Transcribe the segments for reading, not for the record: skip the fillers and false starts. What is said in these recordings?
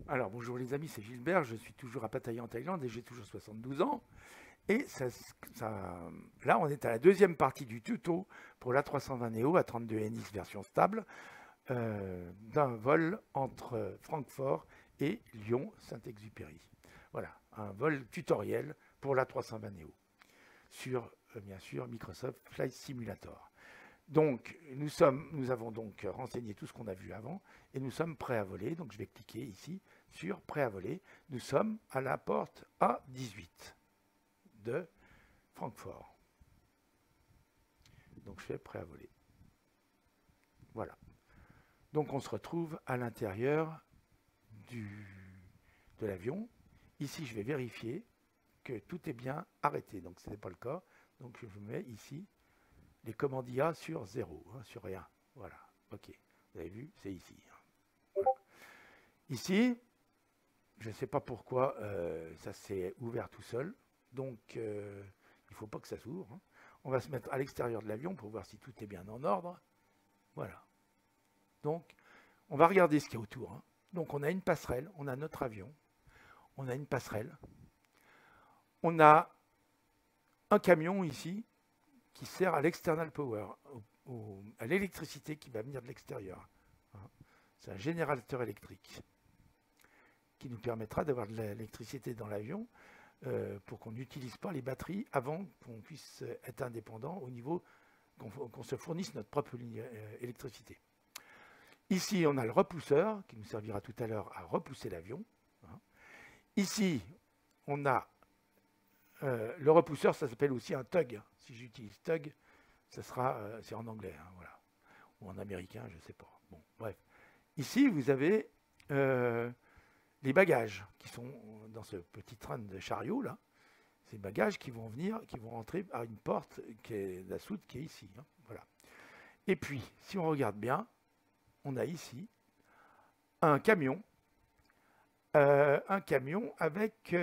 Alors bonjour les amis, c'est Gilbert, je suis toujours à Pattaya en Thaïlande et j'ai toujours 72 ans. Et là on est à la deuxième partie du tuto pour l'A320 Neo à 32 NX version stable d'un vol entre Francfort et Lyon-Saint-Exupéry. Voilà, un vol tutoriel pour l'A320 Neo sur bien sûr Microsoft Flight Simulator. Donc, nous avons donc renseigné tout ce qu'on a vu avant et nous sommes prêts à voler. Donc, je vais cliquer ici sur prêt à voler. Nous sommes à la porte A18 de Francfort. Donc, je fais prêt à voler. Voilà. Donc, on se retrouve à l'intérieur de l'avion. Ici, je vais vérifier que tout est bien arrêté. Donc, ce n'est pas le cas. Donc, je mets ici les commandes IA sur 0, sur rien. Voilà, ok. Vous avez vu, c'est ici. Voilà. Ici, je ne sais pas pourquoi ça s'est ouvert tout seul. Donc, il ne faut pas que ça s'ouvre. On va se mettre à l'extérieur de l'avion pour voir si tout est bien en ordre. Voilà. Donc, on va regarder ce qu'il y a autour. Donc, on a une passerelle, on a notre avion. On a une passerelle. On a un camion ici qui sert à l'external power, à l'électricité qui va venir de l'extérieur. C'est un générateur électrique qui nous permettra d'avoir de l'électricité dans l'avion pour qu'on n'utilise pas les batteries avant qu'on puisse être indépendant au niveau qu'on se fournisse notre propre électricité. Ici, on a le repousseur qui nous servira tout à l'heure à repousser l'avion. Ici, on a le repousseur, ça s'appelle aussi un tug. Si j'utilise tug, ça sera, c'est en anglais, voilà, ou en américain, je ne sais pas. Bon, bref. Ici, vous avez les bagages qui sont dans ce petit train de chariot là. Ces bagages qui vont venir, qui vont rentrer par une porte qui est la soute qui est ici. Voilà. Et puis, si on regarde bien, on a ici un camion avec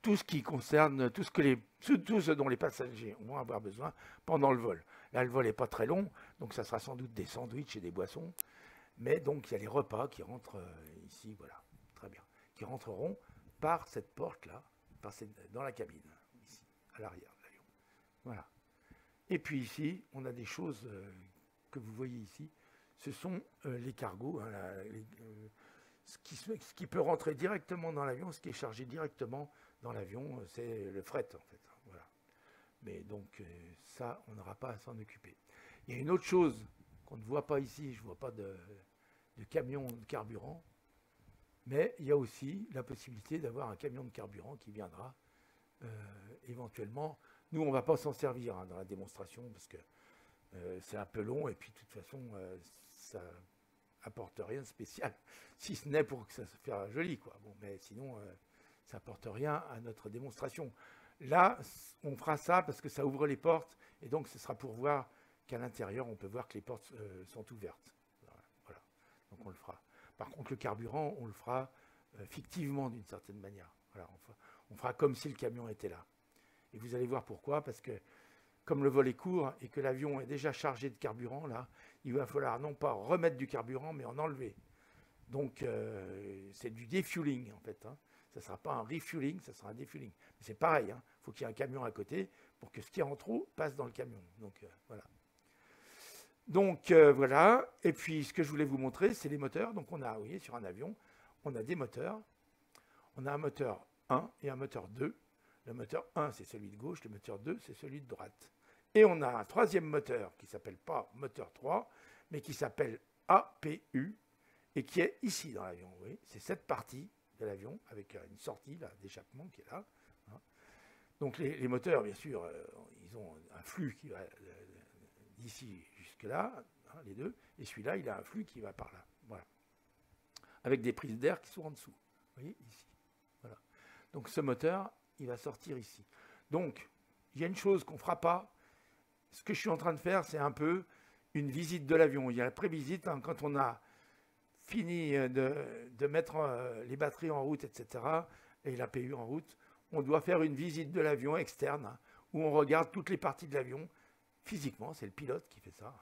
tout ce qui concerne, tout ce dont les passagers vont avoir besoin pendant le vol. Là, le vol n'est pas très long, donc ça sera sans doute des sandwichs et des boissons. Mais donc, il y a les repas qui rentrent ici, voilà, très bien, qui rentreront par cette porte-là, dans la cabine, ici, à l'arrière de l'avion. Voilà. Et puis ici, on a des choses que vous voyez ici. Ce sont les cargos, ce qui peut rentrer directement dans l'avion, ce qui est chargé directement dans l'avion, c'est le fret, en fait. Voilà. Mais donc, ça, on n'aura pas à s'en occuper. Il y a une autre chose qu'on ne voit pas ici, je ne vois pas de camion de carburant, mais il y a aussi la possibilité d'avoir un camion de carburant qui viendra éventuellement. Nous, on ne va pas s'en servir dans la démonstration parce que c'est un peu long et puis de toute façon, ça apporte rien de spécial, si ce n'est pour que ça se fasse joli, quoi. Bon, mais sinon, ça apporte rien à notre démonstration. Là, on fera ça parce que ça ouvre les portes et donc ce sera pour voir qu'à l'intérieur, on peut voir que les portes sont ouvertes. Voilà. Donc on le fera. Par contre, le carburant, on le fera fictivement d'une certaine manière. Voilà, on fera comme si le camion était là. Et vous allez voir pourquoi, parce que comme le vol est court et que l'avion est déjà chargé de carburant, là, il va falloir non pas remettre du carburant, mais en enlever. Donc, c'est du defueling, en fait. Ça ne sera pas un refueling, ça sera un defueling. Mais c'est pareil, il faut qu'il y ait un camion à côté pour que ce qui est en trop passe dans le camion. Donc, voilà. Donc, voilà. Et puis, ce que je voulais vous montrer, c'est les moteurs. Donc, on a, vous voyez, sur un avion, on a des moteurs. On a un moteur 1 et un moteur 2. Le moteur 1, c'est celui de gauche. Le moteur 2, c'est celui de droite. Et on a un troisième moteur qui ne s'appelle pas moteur 3, mais qui s'appelle APU et qui est ici dans l'avion. Oui, c'est cette partie de l'avion avec une sortie d'échappement qui est là. Donc les moteurs, bien sûr, ils ont un flux qui va d'ici jusque là, les deux, et celui-là, il a un flux qui va par là. Voilà. Avec des prises d'air qui sont en dessous. Vous voyez, ici. Voilà. Donc ce moteur, il va sortir ici. Donc, il y a une chose qu'on ne fera pas. Ce que je suis en train de faire, c'est un peu une visite de l'avion. Il y a la prévisite, quand on a fini de mettre les batteries en route, etc., et l'APU en route, on doit faire une visite de l'avion externe, où on regarde toutes les parties de l'avion. Physiquement, c'est le pilote qui fait ça,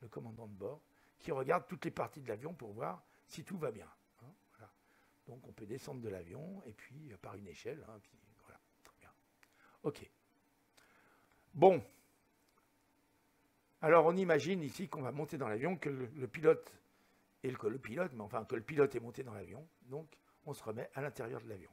le commandant de bord, qui regarde toutes les parties de l'avion pour voir si tout va bien. Hein, voilà. Donc on peut descendre de l'avion et puis par une échelle. Hein, puis, voilà, très bien. OK. Bon. Alors on imagine ici qu'on va monter dans l'avion, que le pilote, mais enfin que le pilote est monté dans l'avion, donc on se remet à l'intérieur de l'avion.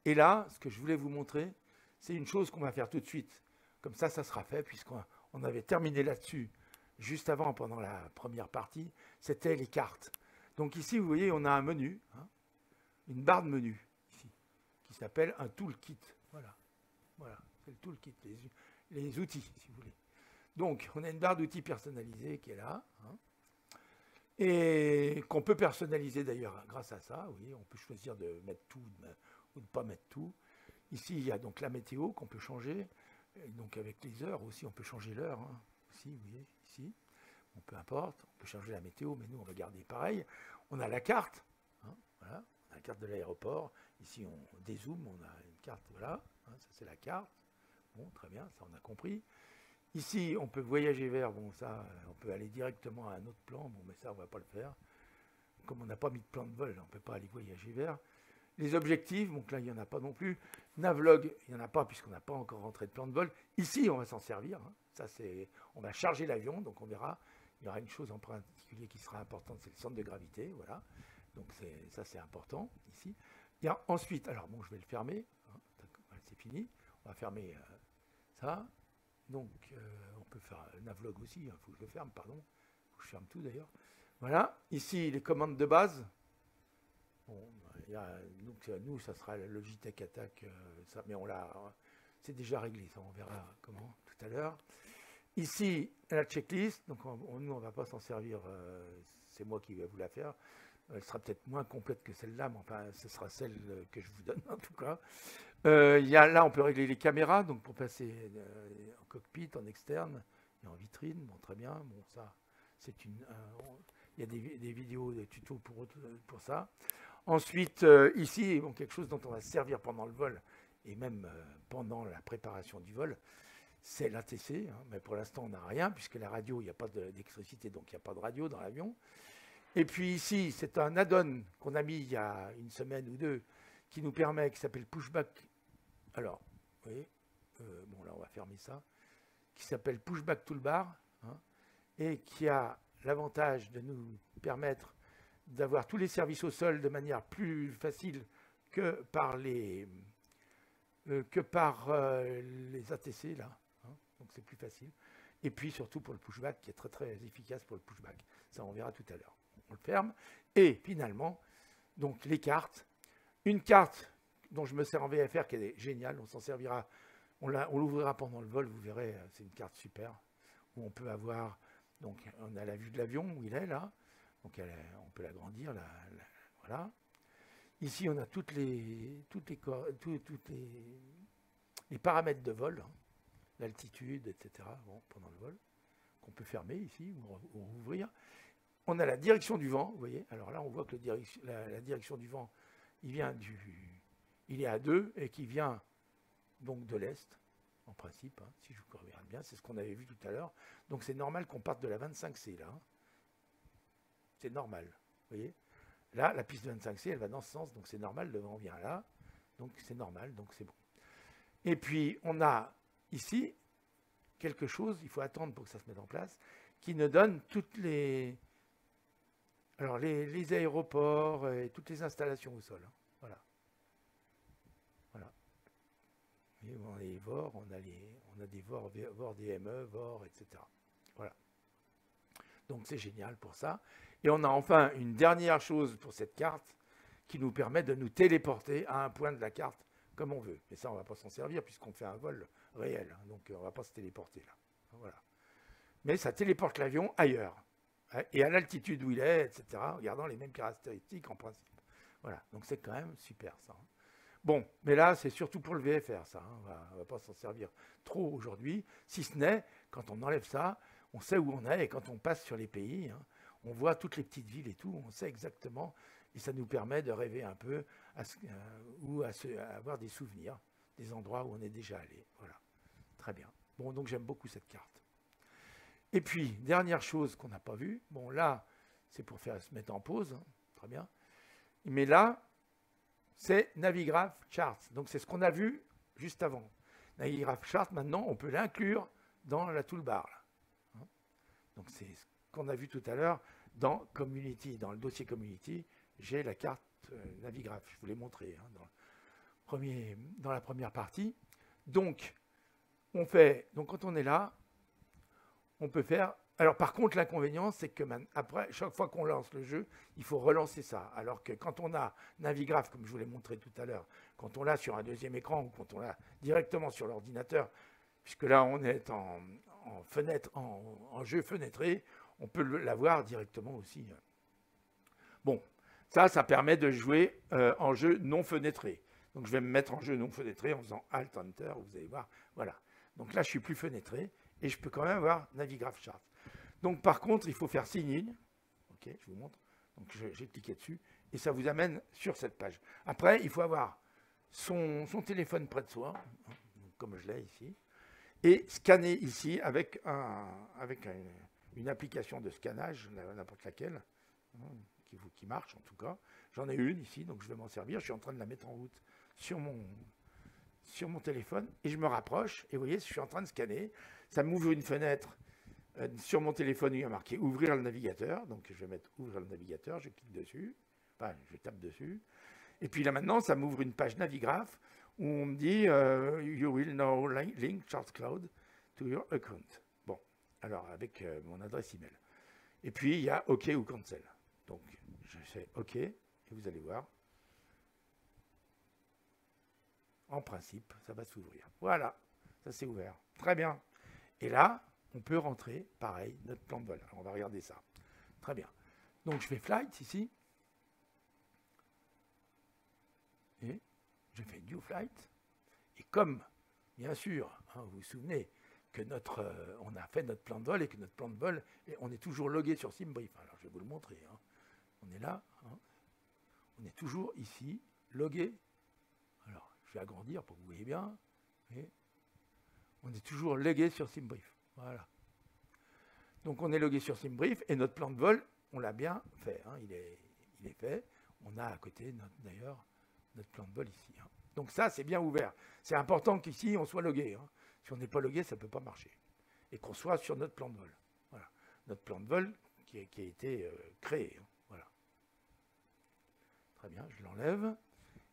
Et là, ce que je voulais vous montrer, c'est une chose qu'on va faire tout de suite. Comme ça sera fait, puisqu'on avait terminé là-dessus juste avant, pendant la première partie, c'était les cartes. Donc ici, vous voyez, on a un menu, hein, une barre de menu, ici, qui s'appelle un toolkit. Voilà, voilà, c'est le toolkit, les outils, si vous voulez. Donc, on a une barre d'outils personnalisée qui est là, hein, et qu'on peut personnaliser d'ailleurs grâce à ça. Oui, on peut choisir de mettre tout ou de ne pas mettre tout. Ici, il y a donc la météo qu'on peut changer. Et donc avec les heures aussi, on peut changer l'heure. Hein, aussi, vous voyez, ici. Bon, peu importe, on peut changer la météo, mais nous, on va garder pareil. On a la carte. Hein, voilà, on a la carte de l'aéroport. Ici, on dézoome, on a une carte, voilà. Hein, ça, c'est la carte. Bon, très bien, ça, on a compris. Ici, on peut voyager vers, bon, ça, on peut aller directement à un autre plan. Bon, mais ça, on ne va pas le faire. Comme on n'a pas mis de plan de vol, on ne peut pas aller voyager vers. Les objectifs, donc là, il n'y en a pas non plus. Navlog, il n'y en a pas puisqu'on n'a pas encore rentré de plan de vol. Ici, on va s'en servir. Hein. Ça, on va charger l'avion, donc on verra. Il y aura une chose en particulier qui sera importante, c'est le centre de gravité. Voilà. Donc ça, c'est important ici. Il y a ensuite, alors bon, je vais le fermer. Hein. C'est fini. On va fermer ça. Donc, on peut faire Navlog aussi. Il faut que je le ferme, pardon. Il faut que je ferme tout d'ailleurs. Voilà. Ici, les commandes de base. Bon, donc nous, ça sera la Logitech Attack, ça, mais c'est déjà réglé, ça, on verra comment tout à l'heure. Ici, la checklist, donc nous, on ne va pas s'en servir, c'est moi qui vais vous la faire. Elle sera peut-être moins complète que celle-là, mais enfin, ce sera celle que je vous donne en tout cas. Là, on peut régler les caméras, donc pour passer en cockpit, en externe et en vitrine. Bon, très bien. Bon, ça, c'est il y a des vidéos, des tutos pour ça. Ensuite, ici, bon, quelque chose dont on va se servir pendant le vol et même pendant la préparation du vol, c'est l'ATC. Hein, mais pour l'instant, on n'a rien puisque la radio, il n'y a pas d'électricité, donc il n'y a pas de radio dans l'avion. Et puis ici, c'est un add-on qu'on a mis il y a une semaine ou deux qui nous permet, qui s'appelle Pushback. Alors, vous voyez, bon là, on va fermer ça. Qui s'appelle Pushback Toolbar, hein, et qui a l'avantage de nous permettre d'avoir tous les services au sol de manière plus facile que par les ATC là. Hein, donc c'est plus facile. Et puis surtout pour le pushback qui est très très efficace pour le pushback. Ça on verra tout à l'heure. On le ferme. Et finalement, donc les cartes. Une carte dont je me sers en VFR qui est géniale. On s'en servira. On l'ouvrira pendant le vol. Vous verrez, c'est une carte super où on peut avoir. Donc on a la vue de l'avion où il est là. Donc on peut l'agrandir, voilà. Ici, on a tous les paramètres de vol, hein, l'altitude, etc. Bon, pendant le vol, qu'on peut fermer ici ou rouvrir. On a la direction du vent, vous voyez. Alors là, on voit que la direction du vent, il est à 2 et qui vient donc de l'est, en principe, hein, si je vous regarde bien. C'est ce qu'on avait vu tout à l'heure. Donc c'est normal qu'on parte de la 25C là. Hein. C'est normal, vous voyez. Là, la piste de 25C, elle va dans ce sens, donc c'est normal, le vent vient là, donc c'est normal, donc c'est bon. Et puis, on a ici quelque chose, il faut attendre pour que ça se mette en place, qui nous donne toutes les aéroports et toutes les installations au sol. Hein. Voilà. Voilà. Et on a les VOR, on a des VOR DME, VOR, etc. Voilà. Donc c'est génial pour ça. Et on a enfin une dernière chose pour cette carte qui nous permet de nous téléporter à un point de la carte comme on veut. Mais ça, on ne va pas s'en servir puisqu'on fait un vol réel. Hein, donc on ne va pas se téléporter là. Voilà. Mais ça téléporte l'avion ailleurs. Hein, et à l'altitude où il est, etc. En gardant les mêmes caractéristiques en principe. Voilà. Donc c'est quand même super ça. Hein. Bon, mais là, c'est surtout pour le VFR ça. Hein. On ne va pas s'en servir trop aujourd'hui. Si ce n'est, quand on enlève ça, on sait où on est et quand on passe sur les pays, hein, on voit toutes les petites villes et tout, on sait exactement et ça nous permet de rêver un peu à avoir des souvenirs, des endroits où on est déjà allé. Voilà, très bien. Bon, donc j'aime beaucoup cette carte. Et puis, dernière chose qu'on n'a pas vue, bon là, c'est pour se mettre en pause, hein, très bien. Mais là, c'est Navigraph Charts. Donc, c'est ce qu'on a vu juste avant. Navigraph Charts, maintenant, on peut l'inclure dans la toolbar. Là. Donc, c'est ce qu'on a vu tout à l'heure dans Community. Dans le dossier Community, j'ai la carte Navigraph. Je vous l'ai montré dans la première partie. Donc, quand on est là, on peut faire... Alors, par contre, l'inconvénient, c'est que après, chaque fois qu'on lance le jeu, il faut relancer ça. Alors que quand on a Navigraph, comme je vous l'ai montré tout à l'heure, quand on l'a sur un deuxième écran ou quand on l'a directement sur l'ordinateur, puisque là, on est en jeu fenêtré, on peut l'avoir directement aussi. Bon, ça permet de jouer en jeu non fenêtré. Donc, je vais me mettre en jeu non fenêtré en faisant Alt-Enter, vous allez voir. Voilà. Donc là, je suis plus fenêtré et je peux quand même avoir Navigraph Charts. Donc, par contre, il faut faire Sign In. OK, je vous montre. Donc, j'ai cliqué dessus et ça vous amène sur cette page. Après, il faut avoir son téléphone près de soi, comme je l'ai ici, et scanner ici avec une application de scannage, n'importe laquelle, qui marche en tout cas. J'en ai une ici, donc je vais m'en servir. Je suis en train de la mettre en route sur mon téléphone et je me rapproche. Et vous voyez, je suis en train de scanner. Ça m'ouvre une fenêtre sur mon téléphone. Il y a marqué ouvrir le navigateur. Donc je vais mettre ouvrir le navigateur. Je clique dessus. Enfin, je tape dessus. Et puis là maintenant, ça m'ouvre une page Navigraph où on me dit you will now link Charts Cloud to your account. Bon, alors avec mon adresse email. Et puis il y a OK ou Cancel. Donc je fais OK et vous allez voir. En principe, ça va s'ouvrir. Voilà, ça s'est ouvert. Très bien. Et là, on peut rentrer, pareil, notre plan de vol. Alors, on va regarder ça. Très bien. Donc, je fais Flight ici. Et je fais New Flight. Et comme, bien sûr, vous vous souvenez que on a fait notre plan de vol et que notre plan de vol, on est toujours logué sur SimBrief. Alors, je vais vous le montrer. On est là. On est toujours ici, logué. Alors, je vais agrandir pour que vous voyez bien. Et on est toujours logué sur SimBrief. Voilà. Donc, on est logué sur SimBrief et notre plan de vol, on l'a bien fait. Il est fait. On a à côté, d'ailleurs, notre plan de vol ici. Donc, ça, c'est bien ouvert. C'est important qu'ici, on soit logué. Si on n'est pas logué, ça ne peut pas marcher. Et qu'on soit sur notre plan de vol. Voilà. Notre plan de vol qui a été créé. Voilà. Très bien, je l'enlève.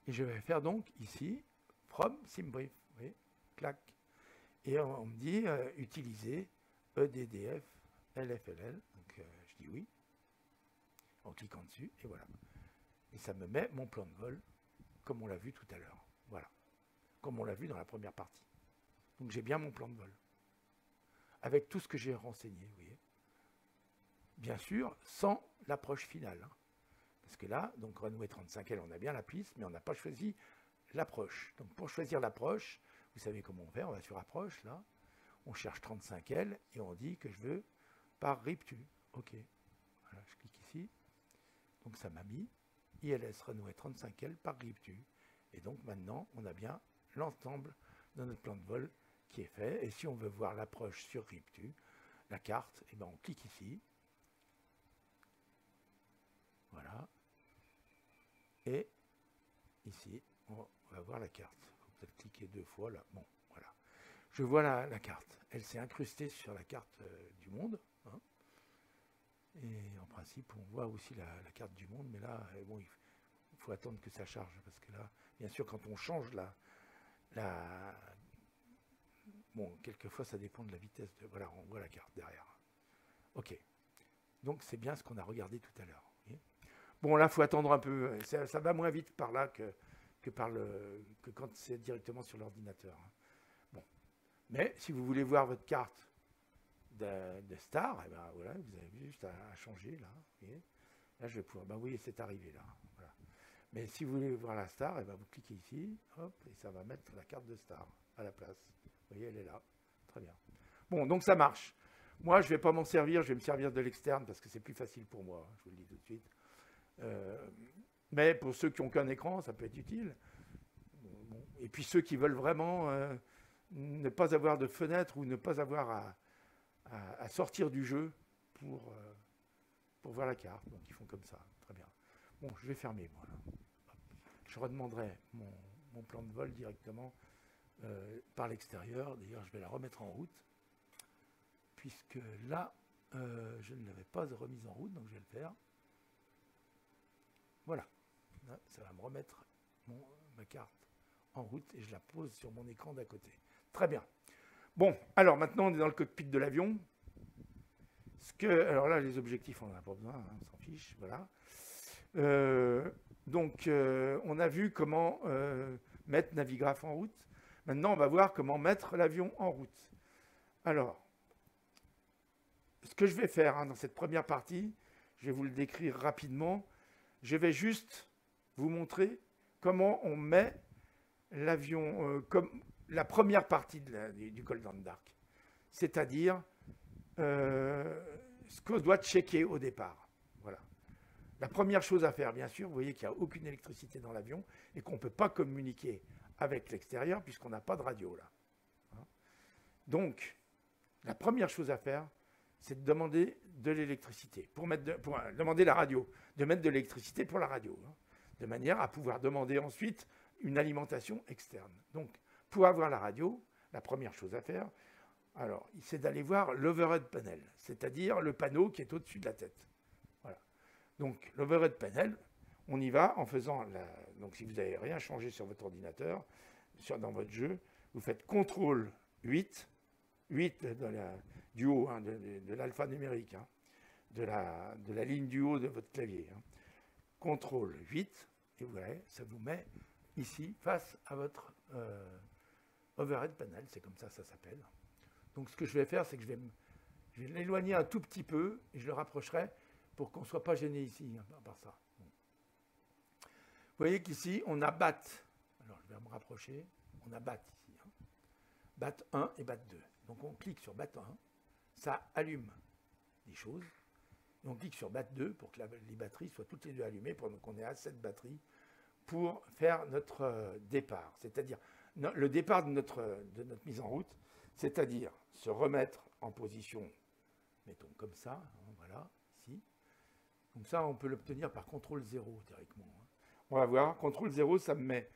Et je vais faire donc ici, from SimBrief. Vous voyez, clac. Et on me dit utiliser EDDF LFLL. Donc je dis oui. En cliquant dessus, et voilà. Et ça me met mon plan de vol, comme on l'a vu tout à l'heure. Voilà. Comme on l'a vu dans la première partie. Donc j'ai bien mon plan de vol. Avec tout ce que j'ai renseigné, vous voyez. Bien sûr, sans l'approche finale. Parce que là, donc Runway 35L, on a bien la piste, mais on n'a pas choisi l'approche. Donc pour choisir l'approche, vous savez comment on fait, on va sur approche, là, on cherche 35L et on dit que je veux par RIPTU. OK. Voilà, je clique ici. Donc ça m'a mis ILS Runway 35L par RIPTU. Et donc maintenant, on a bien l'ensemble de notre plan de vol qui est fait. Et si on veut voir l'approche sur RIPTU, la carte, eh ben on clique ici. Voilà. Et ici, on va voir la carte. Il faut peut-être cliquer 2 fois là. Bon, voilà. Je vois la carte. Elle s'est incrustée sur la carte du monde. Et en principe, on voit aussi la carte du monde. Mais là, bon, il faut attendre que ça charge. Parce que là, bien sûr, quand on change bon, quelquefois, ça dépend de la vitesse. Voilà, on voit la carte derrière. OK. Donc, c'est bien ce qu'on a regardé tout à l'heure. Bon, là, il faut attendre un peu. Ça va moins vite par là que quand c'est directement sur l'ordinateur. Bon. Mais si vous voulez voir votre carte de star, eh ben, voilà, vous avez juste à changer là. Là, je vais pouvoir. Ben oui, c'est arrivé là. Voilà. Mais si vous voulez voir la star, eh ben, vous cliquez ici, hop, et ça va mettre la carte de star à la place. Vous voyez, elle est là. Très bien. Bon, donc ça marche. Moi, je ne vais pas m'en servir, je vais me servir de l'externe parce que c'est plus facile pour moi, je vous le dis tout de suite. Mais pour ceux qui n'ont qu'un écran, ça peut être utile. Bon. Et puis ceux qui veulent vraiment ne pas avoir de fenêtre ou ne pas avoir à sortir du jeu pour voir la carte. Donc ils font comme ça. Très bien. Bon, je vais fermer, moi. Là. Je redemanderai mon plan de vol directement par l'extérieur. D'ailleurs, je vais la remettre en route, puisque là, je ne l'avais pas remise en route, donc je vais le faire. Voilà. Là, ça va me remettre ma carte en route et je la pose sur mon écran d'à côté. Très bien. Bon, alors maintenant, on est dans le cockpit de l'avion. Alors là, les objectifs, on n'en a pas besoin, hein, on s'en fiche, voilà. On a vu comment mettre Navigraph en route. Maintenant, on va voir comment mettre l'avion en route. Alors, ce que je vais faire hein, dans cette première partie, je vais vous le décrire rapidement. Je vais juste vous montrer comment on met l'avion, comme la première partie du Golden Dark. C'est-à-dire ce qu'on doit checker au départ. Voilà. La première chose à faire, bien sûr, vous voyez qu'il n'y a aucune électricité dans l'avion et qu'on ne peut pas communiquer avec l'extérieur puisqu'on n'a pas de radio là. Donc, la première chose à faire, c'est de demander de l'électricité, pour demander la radio, de mettre de l'électricité pour la radio, hein, de manière à pouvoir demander ensuite une alimentation externe. Donc, pour avoir la radio, la première chose à faire, alors, c'est d'aller voir l'overhead panel, c'est-à-dire le panneau qui est au-dessus de la tête. Voilà. Donc, l'overhead panel, on y va en faisant donc, si vous n'avez rien changé sur votre ordinateur, dans votre jeu, vous faites CTRL 8, 8 du haut, hein, de l'alphanumérique, hein, de la ligne du haut de votre clavier. Hein. CTRL 8, et vous voyez, ça vous met ici, face à votre overhead panel, c'est comme ça s'appelle. Donc ce que je vais faire, c'est que je vais l'éloigner un tout petit peu, et je le rapprocherai pour qu'on ne soit pas gêné ici, hein, par ça. Bon. Vous voyez qu'ici, on a BAT. Alors, je vais me rapprocher. On a BAT ici. Hein. BAT 1 et BAT 2. Donc, on clique sur BAT 1. Ça allume des choses. Et on clique sur BAT 2 pour que les batteries soient toutes les deux allumées, pour qu'on ait assez de batteries pour faire notre départ. C'est-à-dire, le départ de notre mise en route, c'est-à-dire se remettre en position, mettons comme ça, hein, voilà, ici. Donc ça, on peut l'obtenir par CTRL 0 directement. Hein. On va voir, CTRL 0, ça me met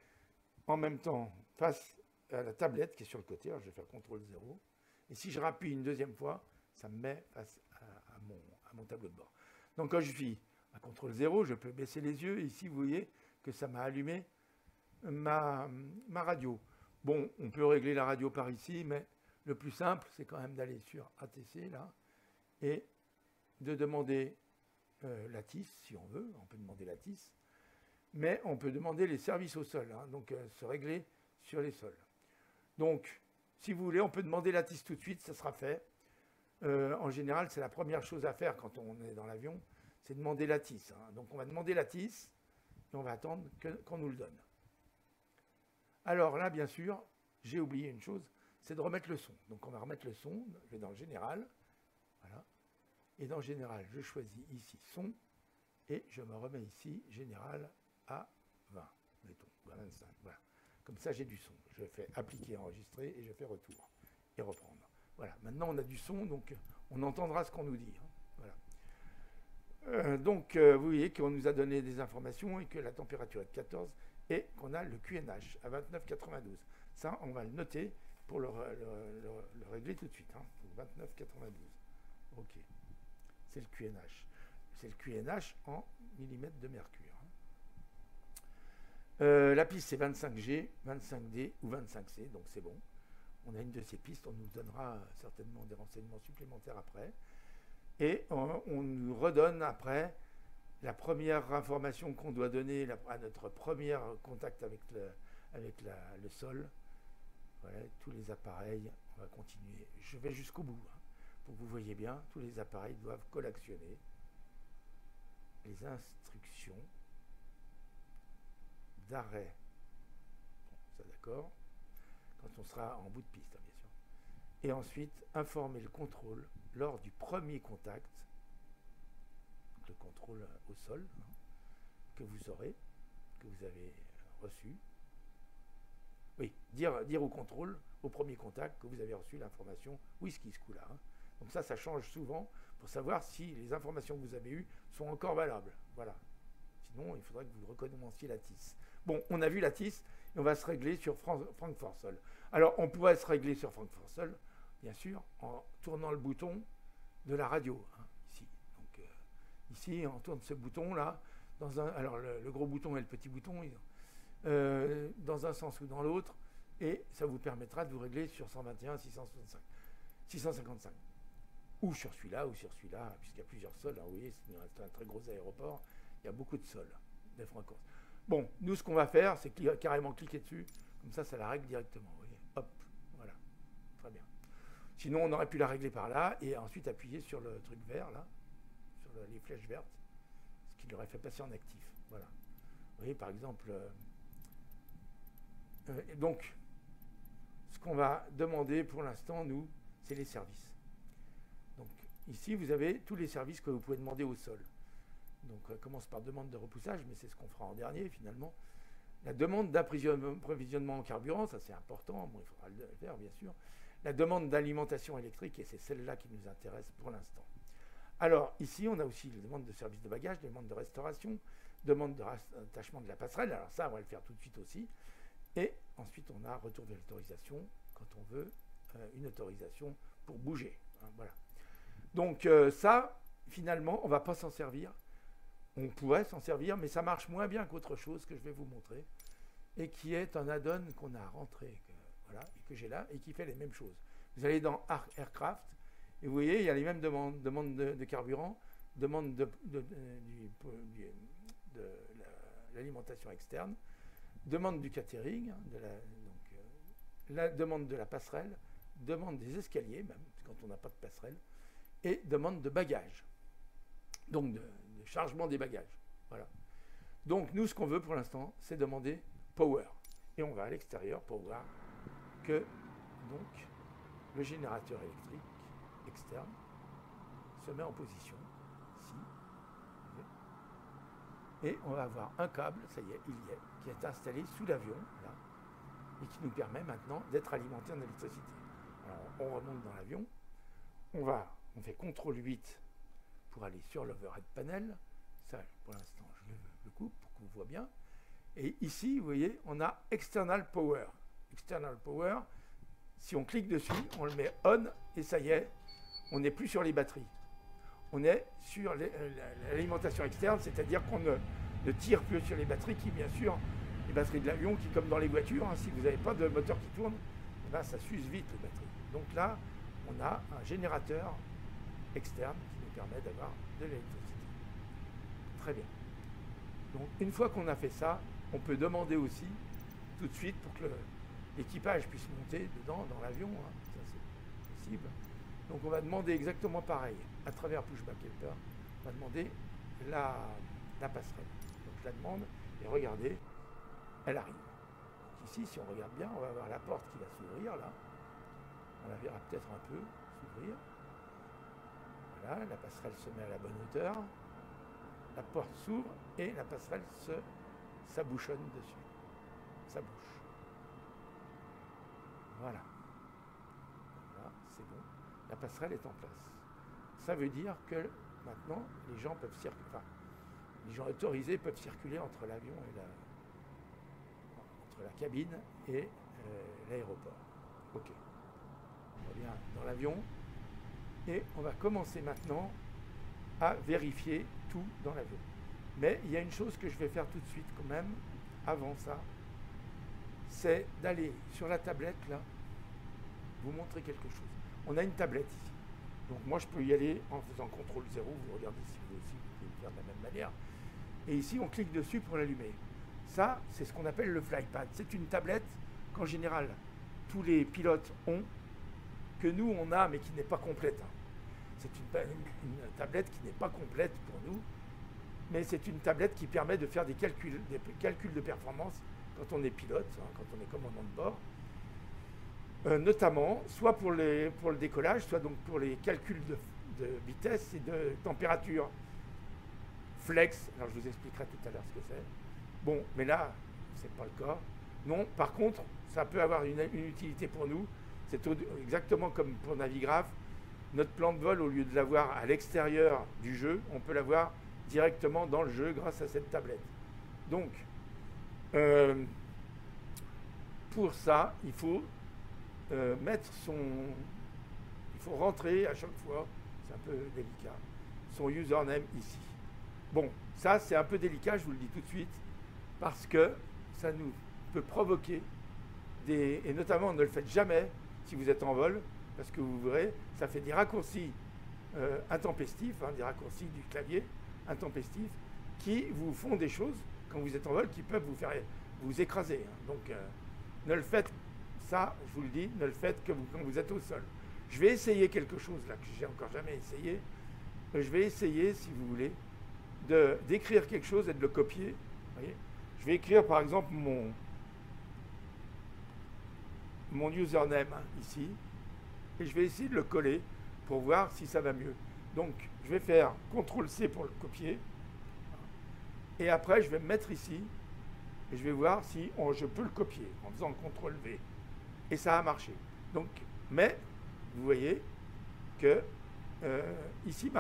en même temps face à la tablette qui est sur le côté. Alors, je vais faire CTRL 0. Et si je rappuie une deuxième fois, ça me met face à mon tableau de bord. Donc quand je suis à CTRL 0, je peux baisser les yeux. Et ici, vous voyez que ça m'a allumé ma radio. Bon, on peut régler la radio par ici, mais le plus simple, c'est quand même d'aller sur ATC, là, et de demander la TIS, si on veut. On peut demander la TIS. Mais on peut demander les services au sol, hein, donc se régler sur les sols. Donc, si vous voulez, on peut demander la TIS tout de suite, ça sera fait. En général, c'est la première chose à faire quand on est dans l'avion, c'est demander la TIS. Hein. Donc, on va demander la TIS et on va attendre qu'on nous le donne. Alors là, bien sûr, j'ai oublié une chose, c'est de remettre le son. Donc, on va remettre le son, je vais dans le général, voilà. Et dans général, je choisis ici son et je me remets ici général à 20, mettons, à 25, voilà. Comme ça, j'ai du son. Je fais appliquer, enregistrer et je fais retour et reprendre. Voilà, maintenant on a du son, donc on entendra ce qu'on nous dit. Hein. Voilà. Vous voyez qu'on nous a donné des informations et que la température est de 14 et qu'on a le QNH à 29,92. Ça, on va le noter pour le régler tout de suite. Hein. 29,92. OK. C'est le QNH. C'est le QNH en millimètres de mercure. La piste, c'est 25G, 25D ou 25C, donc c'est bon. On a une de ces pistes, on nous donnera certainement des renseignements supplémentaires après. Et on nous redonne après la première information qu'on doit donner à notre premier contact avec le sol. Voilà, tous les appareils, on va continuer. Je vais jusqu'au bout, hein, pour que vous voyez bien, tous les appareils doivent collectionner les instructions d'arrêt. Bon, ça d'accord. Quand on sera en bout de piste, hein, bien sûr. Et ensuite, informer le contrôle lors du premier contact, donc le contrôle au sol, hein, que vous aurez, que vous avez reçu. Oui, dire au contrôle, au premier contact, que vous avez reçu l'information whisky ce coup-là. Hein. Donc ça change souvent pour savoir si les informations que vous avez eues sont encore valables. Voilà. sinon il faudrait que vous recommenciez la TIS. Bon, on a vu la TIS et on va se régler sur Francfort-Sol. Alors, on pourrait se régler sur Francfort-Sol, bien sûr, en tournant le bouton de la radio, hein, ici. Donc, ici, on tourne ce bouton-là, alors le gros bouton et le petit bouton, dans un sens ou dans l'autre, et ça vous permettra de vous régler sur 121, 655. Ou sur celui-là, puisqu'il y a plusieurs sols. Alors, vous voyez, c'est un très gros aéroport, il y a beaucoup de sols, des Francfort. Bon, nous, ce qu'on va faire, c'est carrément cliquer dessus, comme ça la règle directement. Vous voyez, hop, voilà, très bien. Sinon, on aurait pu la régler par là, et ensuite appuyer sur le truc vert, là, sur les flèches vertes, ce qui l'aurait fait passer en actif. Voilà. Vous voyez, par exemple, donc, ce qu'on va demander pour l'instant, nous, c'est les services. Donc, ici, vous avez tous les services que vous pouvez demander au sol. Donc, on commence par demande de repoussage, mais c'est ce qu'on fera en dernier, finalement. La demande d'approvisionnement en carburant, ça c'est important, bon, il faudra le faire, bien sûr. La demande d'alimentation électrique, et c'est celle-là qui nous intéresse pour l'instant. Alors, ici, on a aussi les demandes de service de bagage, demande de restauration, demande de rattachement de la passerelle. Alors ça, on va le faire tout de suite aussi. Et ensuite, on a retour de l'autorisation quand on veut une autorisation pour bouger. Hein, voilà. Donc ça, finalement, on ne va pas s'en servir. On pourrait s'en servir, mais ça marche moins bien qu'autre chose que je vais vous montrer, et qui est un add-on qu'on a rentré, voilà, et que j'ai là, et qui fait les mêmes choses. Vous allez dans Aircraft, et vous voyez, il y a les mêmes demandes, demande de carburant, demande de l'alimentation externe, demande du catering, la demande de la passerelle, demande des escaliers, même quand on n'a pas de passerelle, et demande de bagages. Donc, de chargement des bagages. Voilà. Donc, nous, ce qu'on veut pour l'instant, c'est demander Power. Et on va à l'extérieur pour voir que donc, le générateur électrique externe se met en position ici. Et on va avoir un câble, ça y est, il y est, qui est installé sous l'avion, là, et qui nous permet maintenant d'être alimenté en électricité. Alors, on remonte dans l'avion, on fait CTRL 8 pour aller sur l'overhead panel. Ça, pour l'instant, je le coupe pour qu'on voit bien. Et ici, vous voyez, on a External Power. External Power, si on clique dessus, on le met on, et ça y est, on n'est plus sur les batteries. On est sur l'alimentation externe, c'est-à-dire qu'on ne tire plus sur les batteries qui, bien sûr, les batteries de l'avion, qui, comme dans les voitures, hein, si vous n'avez pas de moteur qui tourne, ben, ça s'use vite, les batteries. Donc là, on a un générateur externe qui nous permet d'avoir de l'électricité. Très bien. Donc, une fois qu'on a fait ça, on peut demander aussi, tout de suite, pour que l'équipage puisse monter dedans, dans l'avion, hein, ça c'est possible. Donc, on va demander exactement pareil, à travers Pushback Helper, on va demander la passerelle. Donc, je la demande, et regardez, elle arrive. Donc, ici, si on regarde bien, on va avoir la porte qui va s'ouvrir, là. On la verra peut-être un peu s'ouvrir. Voilà, la passerelle se met à la bonne hauteur. La porte s'ouvre et la passerelle s'abouchonne dessus. Ça bouche. Voilà. Voilà, c'est bon. La passerelle est en place. Ça veut dire que maintenant, les gens peuvent circuler, enfin, les gens autorisés peuvent circuler entre l'avion et entre la cabine et l'aéroport. Ok. On revient dans l'avion et on va commencer maintenant à vérifier tout dans l'avion. Mais il y a une chose que je vais faire tout de suite quand même, avant ça, c'est d'aller sur la tablette, là, vous montrer quelque chose. On a une tablette ici. Donc moi, je peux y aller en faisant CTRL 0, vous regardez si vous aussi, vous pouvez le faire de la même manière. Et ici, on clique dessus pour l'allumer. Ça, c'est ce qu'on appelle le FlyPad. C'est une tablette qu'en général, tous les pilotes ont, que nous, on a, mais qui n'est pas complète. C'est une tablette qui n'est pas complète pour nous, mais c'est une tablette qui permet de faire des calculs de performance quand on est pilote, hein, quand on est commandant de bord, notamment soit pour le décollage, soit donc pour les calculs de vitesse et de température. Flex, alors je vous expliquerai tout à l'heure ce que c'est. Bon, mais là, c'est pas le cas. Non, par contre, ça peut avoir une utilité pour nous. C'est exactement comme pour Navigraph. Notre plan de vol, au lieu de l'avoir à l'extérieur du jeu, on peut l'avoir directement dans le jeu grâce à cette tablette. Donc, pour ça, il faut il faut rentrer à chaque fois, c'est un peu délicat, son username ici. Bon, ça c'est un peu délicat, je vous le dis tout de suite, parce que ça nous peut provoquer et notamment ne le faites jamais si vous êtes en vol, parce que vous verrez, ça fait des raccourcis intempestifs, des raccourcis du clavier intempestifs, qui vous font des choses quand vous êtes en vol qui peuvent vous écraser. Donc ne le faites, ça je vous le dis, ne le faites que quand vous êtes au sol. Je vais essayer quelque chose là que j'ai encore jamais essayé. Je vais essayer, si vous voulez, d'écrire quelque chose et de le copier. Voyez, je vais écrire par exemple mon username ici, et je vais essayer de le coller pour voir si ça va mieux. Donc je vais faire CTRL-C pour le copier, et après je vais me mettre ici, et je vais voir si je peux le copier en faisant CTRL-V. Et ça a marché. Donc, mais vous voyez que ici,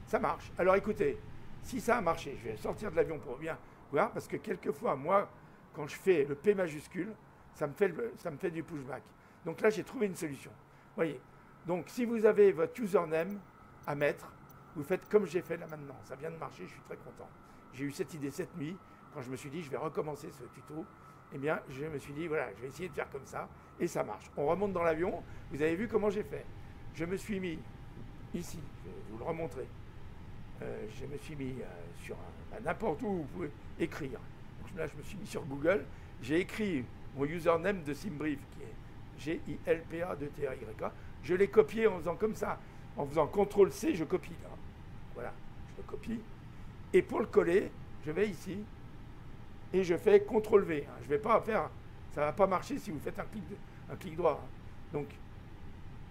ça marche. Alors écoutez, si ça a marché, je vais sortir de l'avion pour bien voir, parce que quelquefois, moi, quand je fais le P majuscule, ça me fait du pushback. Donc là, j'ai trouvé une solution. Voyez. Donc si vous avez votre username à mettre, vous faites comme j'ai fait là maintenant. Ça vient de marcher, je suis très content. J'ai eu cette idée cette nuit, quand je me suis dit, je vais recommencer ce tuto. Eh bien, je me suis dit, voilà, je vais essayer de faire comme ça, et ça marche. On remonte dans l'avion, vous avez vu comment j'ai fait. Je me suis mis ici, je vais vous le remontrer. Je me suis mis sur n'importe où vous pouvez écrire. Donc là, je me suis mis sur Google, j'ai écrit mon username de SimBrief, qui est GILPA2TRYK. Je l'ai copié en faisant comme ça, en faisant CTRL-C, je copie là. Voilà, je le copie. Et pour le coller, je vais ici, et je fais CTRL-V. Je ne vais pas faire, ça ne va pas marcher si vous faites un clic droit. Donc,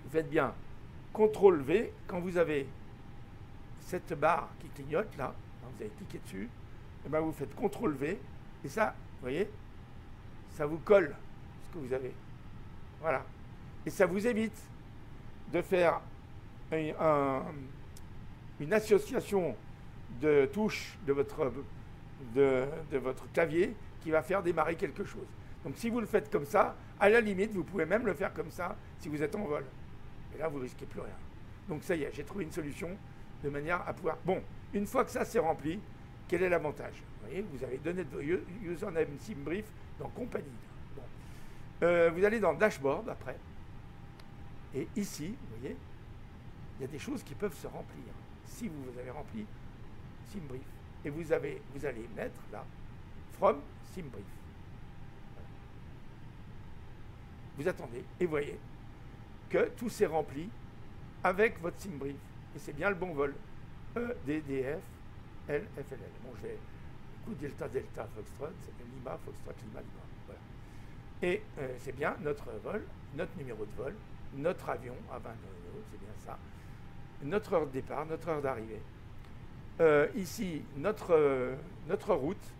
vous faites bien CTRL-V quand vous avez cette barre qui clignote là, vous avez cliqué dessus, et bien vous faites CTRL-V, et ça, vous voyez, ça vous colle ce que vous avez. Voilà. Et ça vous évite de faire une association de touches de votre clavier qui va faire démarrer quelque chose. Donc si vous le faites comme ça, à la limite, vous pouvez même le faire comme ça si vous êtes en vol. Et là, vous ne risquez plus rien. Donc ça y est, j'ai trouvé une solution de manière à pouvoir... Bon, une fois que ça c'est rempli, quel est l'avantage? Vous voyez, vous avez donné votre username SimBrief dans Compagnie. Bon. Vous allez dans Dashboard après. Et ici, vous voyez, il y a des choses qui peuvent se remplir. Si vous avez rempli SimBrief. Et vous allez mettre là, From SimBrief. Voilà. Vous attendez et voyez que tout s'est rempli avec votre SimBrief. Et c'est bien le bon vol. EDDF LFLL. Bon, je vais... Coup Delta Delta Foxtrot, Lima, Foxtrot, Lima, Lima. Voilà. Et c'est bien notre vol, notre numéro de vol, notre avion à 20 €, c'est bien ça. Notre heure de départ, notre heure d'arrivée. Ici, notre route,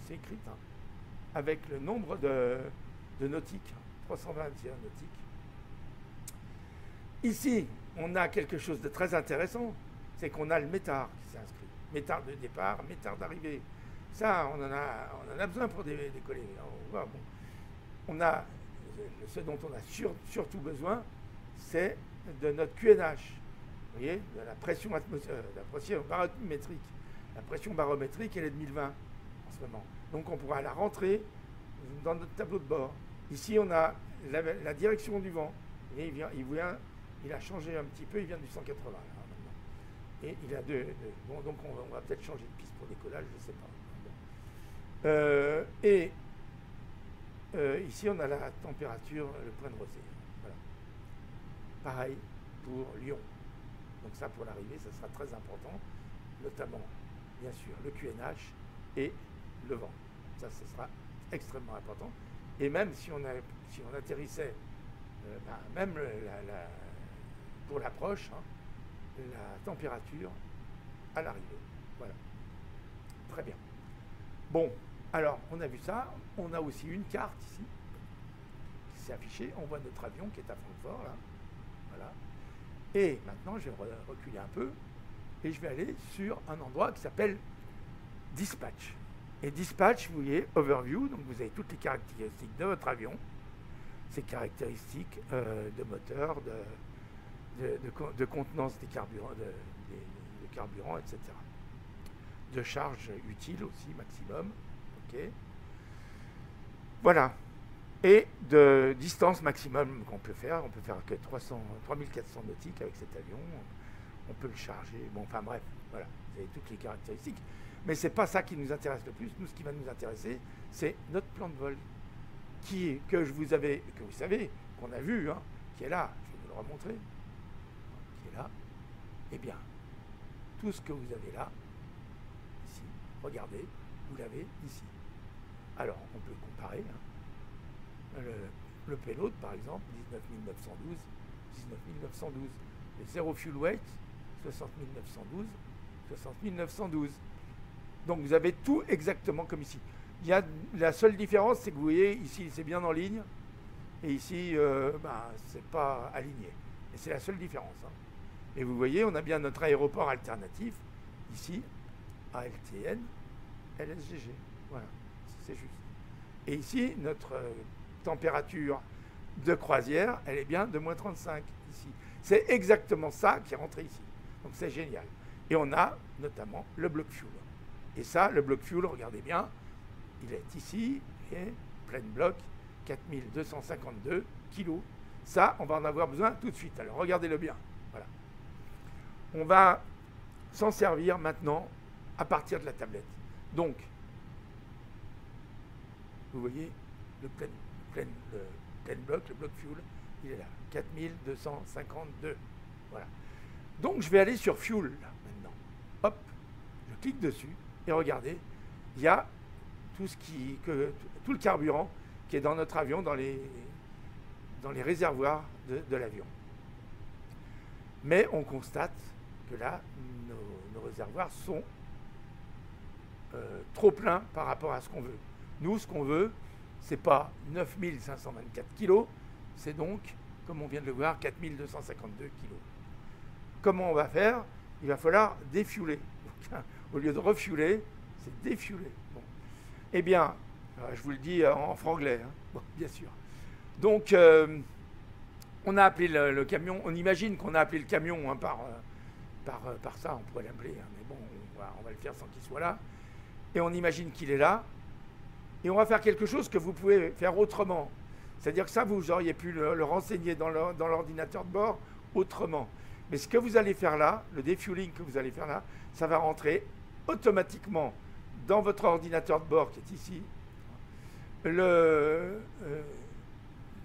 c'est écrit, avec le nombre de nautiques, 321 nautiques. Ici, on a quelque chose de très intéressant, c'est qu'on a le métard qui s'est inscrit. Métard de départ, métard d'arrivée. Ça, on en a besoin pour décoller. On a, ce dont on a surtout besoin, c'est de notre QNH. Vous voyez, de la pression barométrique. La pression barométrique, elle est de 1020 en ce moment. Donc on pourra la rentrer dans notre tableau de bord. Ici, on a la direction du vent. Et il a changé un petit peu, il vient du 180 là, maintenant. Et il a bon, donc on va peut-être changer de piste pour décollage, je ne sais pas. Bon. Ici, on a la température, le point de rosée. Voilà. Pareil pour Lyon. Donc ça, pour l'arrivée, ça sera très important, notamment, bien sûr, le QNH et le vent. Ça, ce sera extrêmement important. Et même si on atterrissait, même pour l'approche, la température à l'arrivée. Voilà. Très bien. Bon, alors, on a vu ça. On a aussi une carte ici, qui s'est affichée. On voit notre avion qui est à Francfort, là. Voilà. Et maintenant, je vais reculer un peu et je vais aller sur un endroit qui s'appelle dispatch. Et dispatch, vous voyez, overview, donc vous avez toutes les caractéristiques de votre avion, ses caractéristiques de moteur, de contenance des carburants, de carburant, etc. De charge utile aussi, maximum. Ok. Voilà. Et de distance maximum qu'on peut faire que 3400 nautiques avec cet avion. On peut le charger. Bon, enfin bref, voilà. Vous avez toutes les caractéristiques. Mais ce n'est pas ça qui nous intéresse le plus. Nous, ce qui va nous intéresser, c'est notre plan de vol, que vous savez, qu'on a vu, hein, qui est là. Je vais vous le remontrer. Qui est là. Eh bien, tout ce que vous avez là, ici, regardez, vous l'avez ici. Alors, on peut comparer. Hein. Le payload, par exemple, 19 912. Le zero fuel weight, 60 912. Donc vous avez tout exactement comme ici. La seule différence, c'est que vous voyez, ici c'est bien en ligne, et ici, c'est pas aligné. Et c'est la seule différence. Hein. Et vous voyez, on a bien notre aéroport alternatif, ici, ALTN, LSGG. Voilà, c'est juste. Et ici, notre température de croisière, elle est bien de moins 35 ici. C'est exactement ça qui est rentré ici. Donc c'est génial. Et on a notamment le bloc fuel. Et ça, le bloc fuel, regardez bien, il est ici, et plein bloc, 4252 kilos. Ça, on va en avoir besoin tout de suite. Alors regardez-le bien. Voilà. On va s'en servir maintenant à partir de la tablette. Donc, vous voyez, le plein bloc, le bloc fuel, il est là, 4252. Voilà. Donc je vais aller sur fuel là, maintenant. Hop, je clique dessus et regardez, il y a tout le carburant qui est dans notre avion, dans les réservoirs de l'avion. Mais on constate que là, nos réservoirs sont trop pleins par rapport à ce qu'on veut. Nous, ce qu'on veut, c'est pas 9524 kilos, c'est donc, comme on vient de le voir, 4252 kilos. Comment on va faire? Il va falloir défueler. Au lieu de refueler, c'est défueler. Bon. Eh bien, je vous le dis en franglais, hein. Bon, bien sûr. Donc, on a appelé le camion, on imagine qu'on a appelé le camion hein, par ça, on pourrait l'appeler, hein, mais bon, on va le faire sans qu'il soit là. Et on imagine qu'il est là. Et on va faire quelque chose que vous pouvez faire autrement. C'est-à-dire que ça, vous auriez pu le renseigner dans l'ordinateur de bord autrement. Mais ce que vous allez faire là, le defueling que vous allez faire là, ça va rentrer automatiquement dans votre ordinateur de bord qui est ici,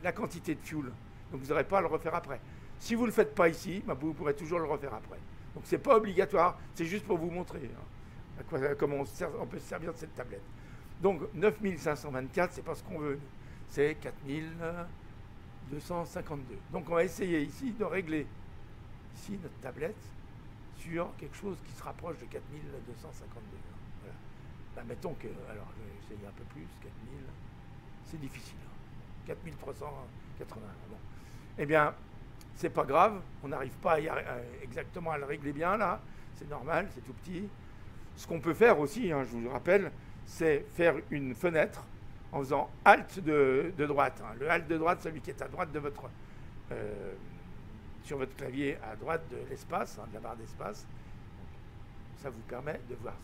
la quantité de fuel. Donc vous n'aurez pas à le refaire après. Si vous ne le faites pas ici, vous pourrez toujours le refaire après. Donc ce n'est pas obligatoire, c'est juste pour vous montrer hein, comment on peut se servir de cette tablette. Donc 9524, c'est pas ce qu'on veut. C'est 4252. Donc on va essayer ici de régler ici notre tablette sur quelque chose qui se rapproche de 4252. Voilà. Ben, mettons que, alors je vais essayer un peu plus, 4000, c'est difficile. 4380. Bon. Eh bien, c'est pas grave, on n'arrive pas exactement à le régler bien là, c'est normal, c'est tout petit. Ce qu'on peut faire aussi, hein, je vous le rappelle, c'est faire une fenêtre en faisant Alt de droite. Hein. Le Alt de droite, celui qui est à droite de votre... sur votre clavier, à droite de l'espace, hein, de la barre d'espace. Ça vous permet de voir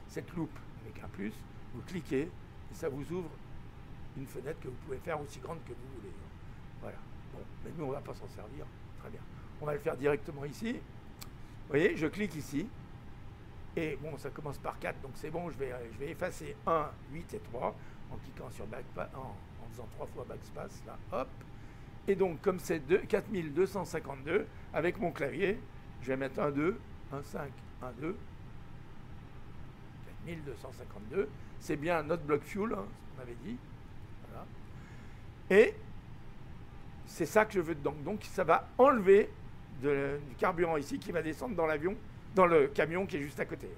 cette loupe avec un plus. Vous cliquez et ça vous ouvre une fenêtre que vous pouvez faire aussi grande que vous voulez. Voilà. Bon, mais nous, on ne va pas s'en servir. Très bien. On va le faire directement ici. Vous voyez, je clique ici. Et bon, ça commence par 4, donc c'est bon, je vais effacer 1, 8 et 3 en cliquant sur en faisant 3 fois backspace, là, hop. Et donc, comme c'est 4252, avec mon clavier, je vais mettre un 2, un 5, un 2, 4252, c'est bien notre bloc fuel, hein, ce qu'on avait dit. Voilà. Et c'est ça que je veux dedans. Donc, ça va enlever du carburant ici qui va descendre dans l'avion, dans le camion qui est juste à côté.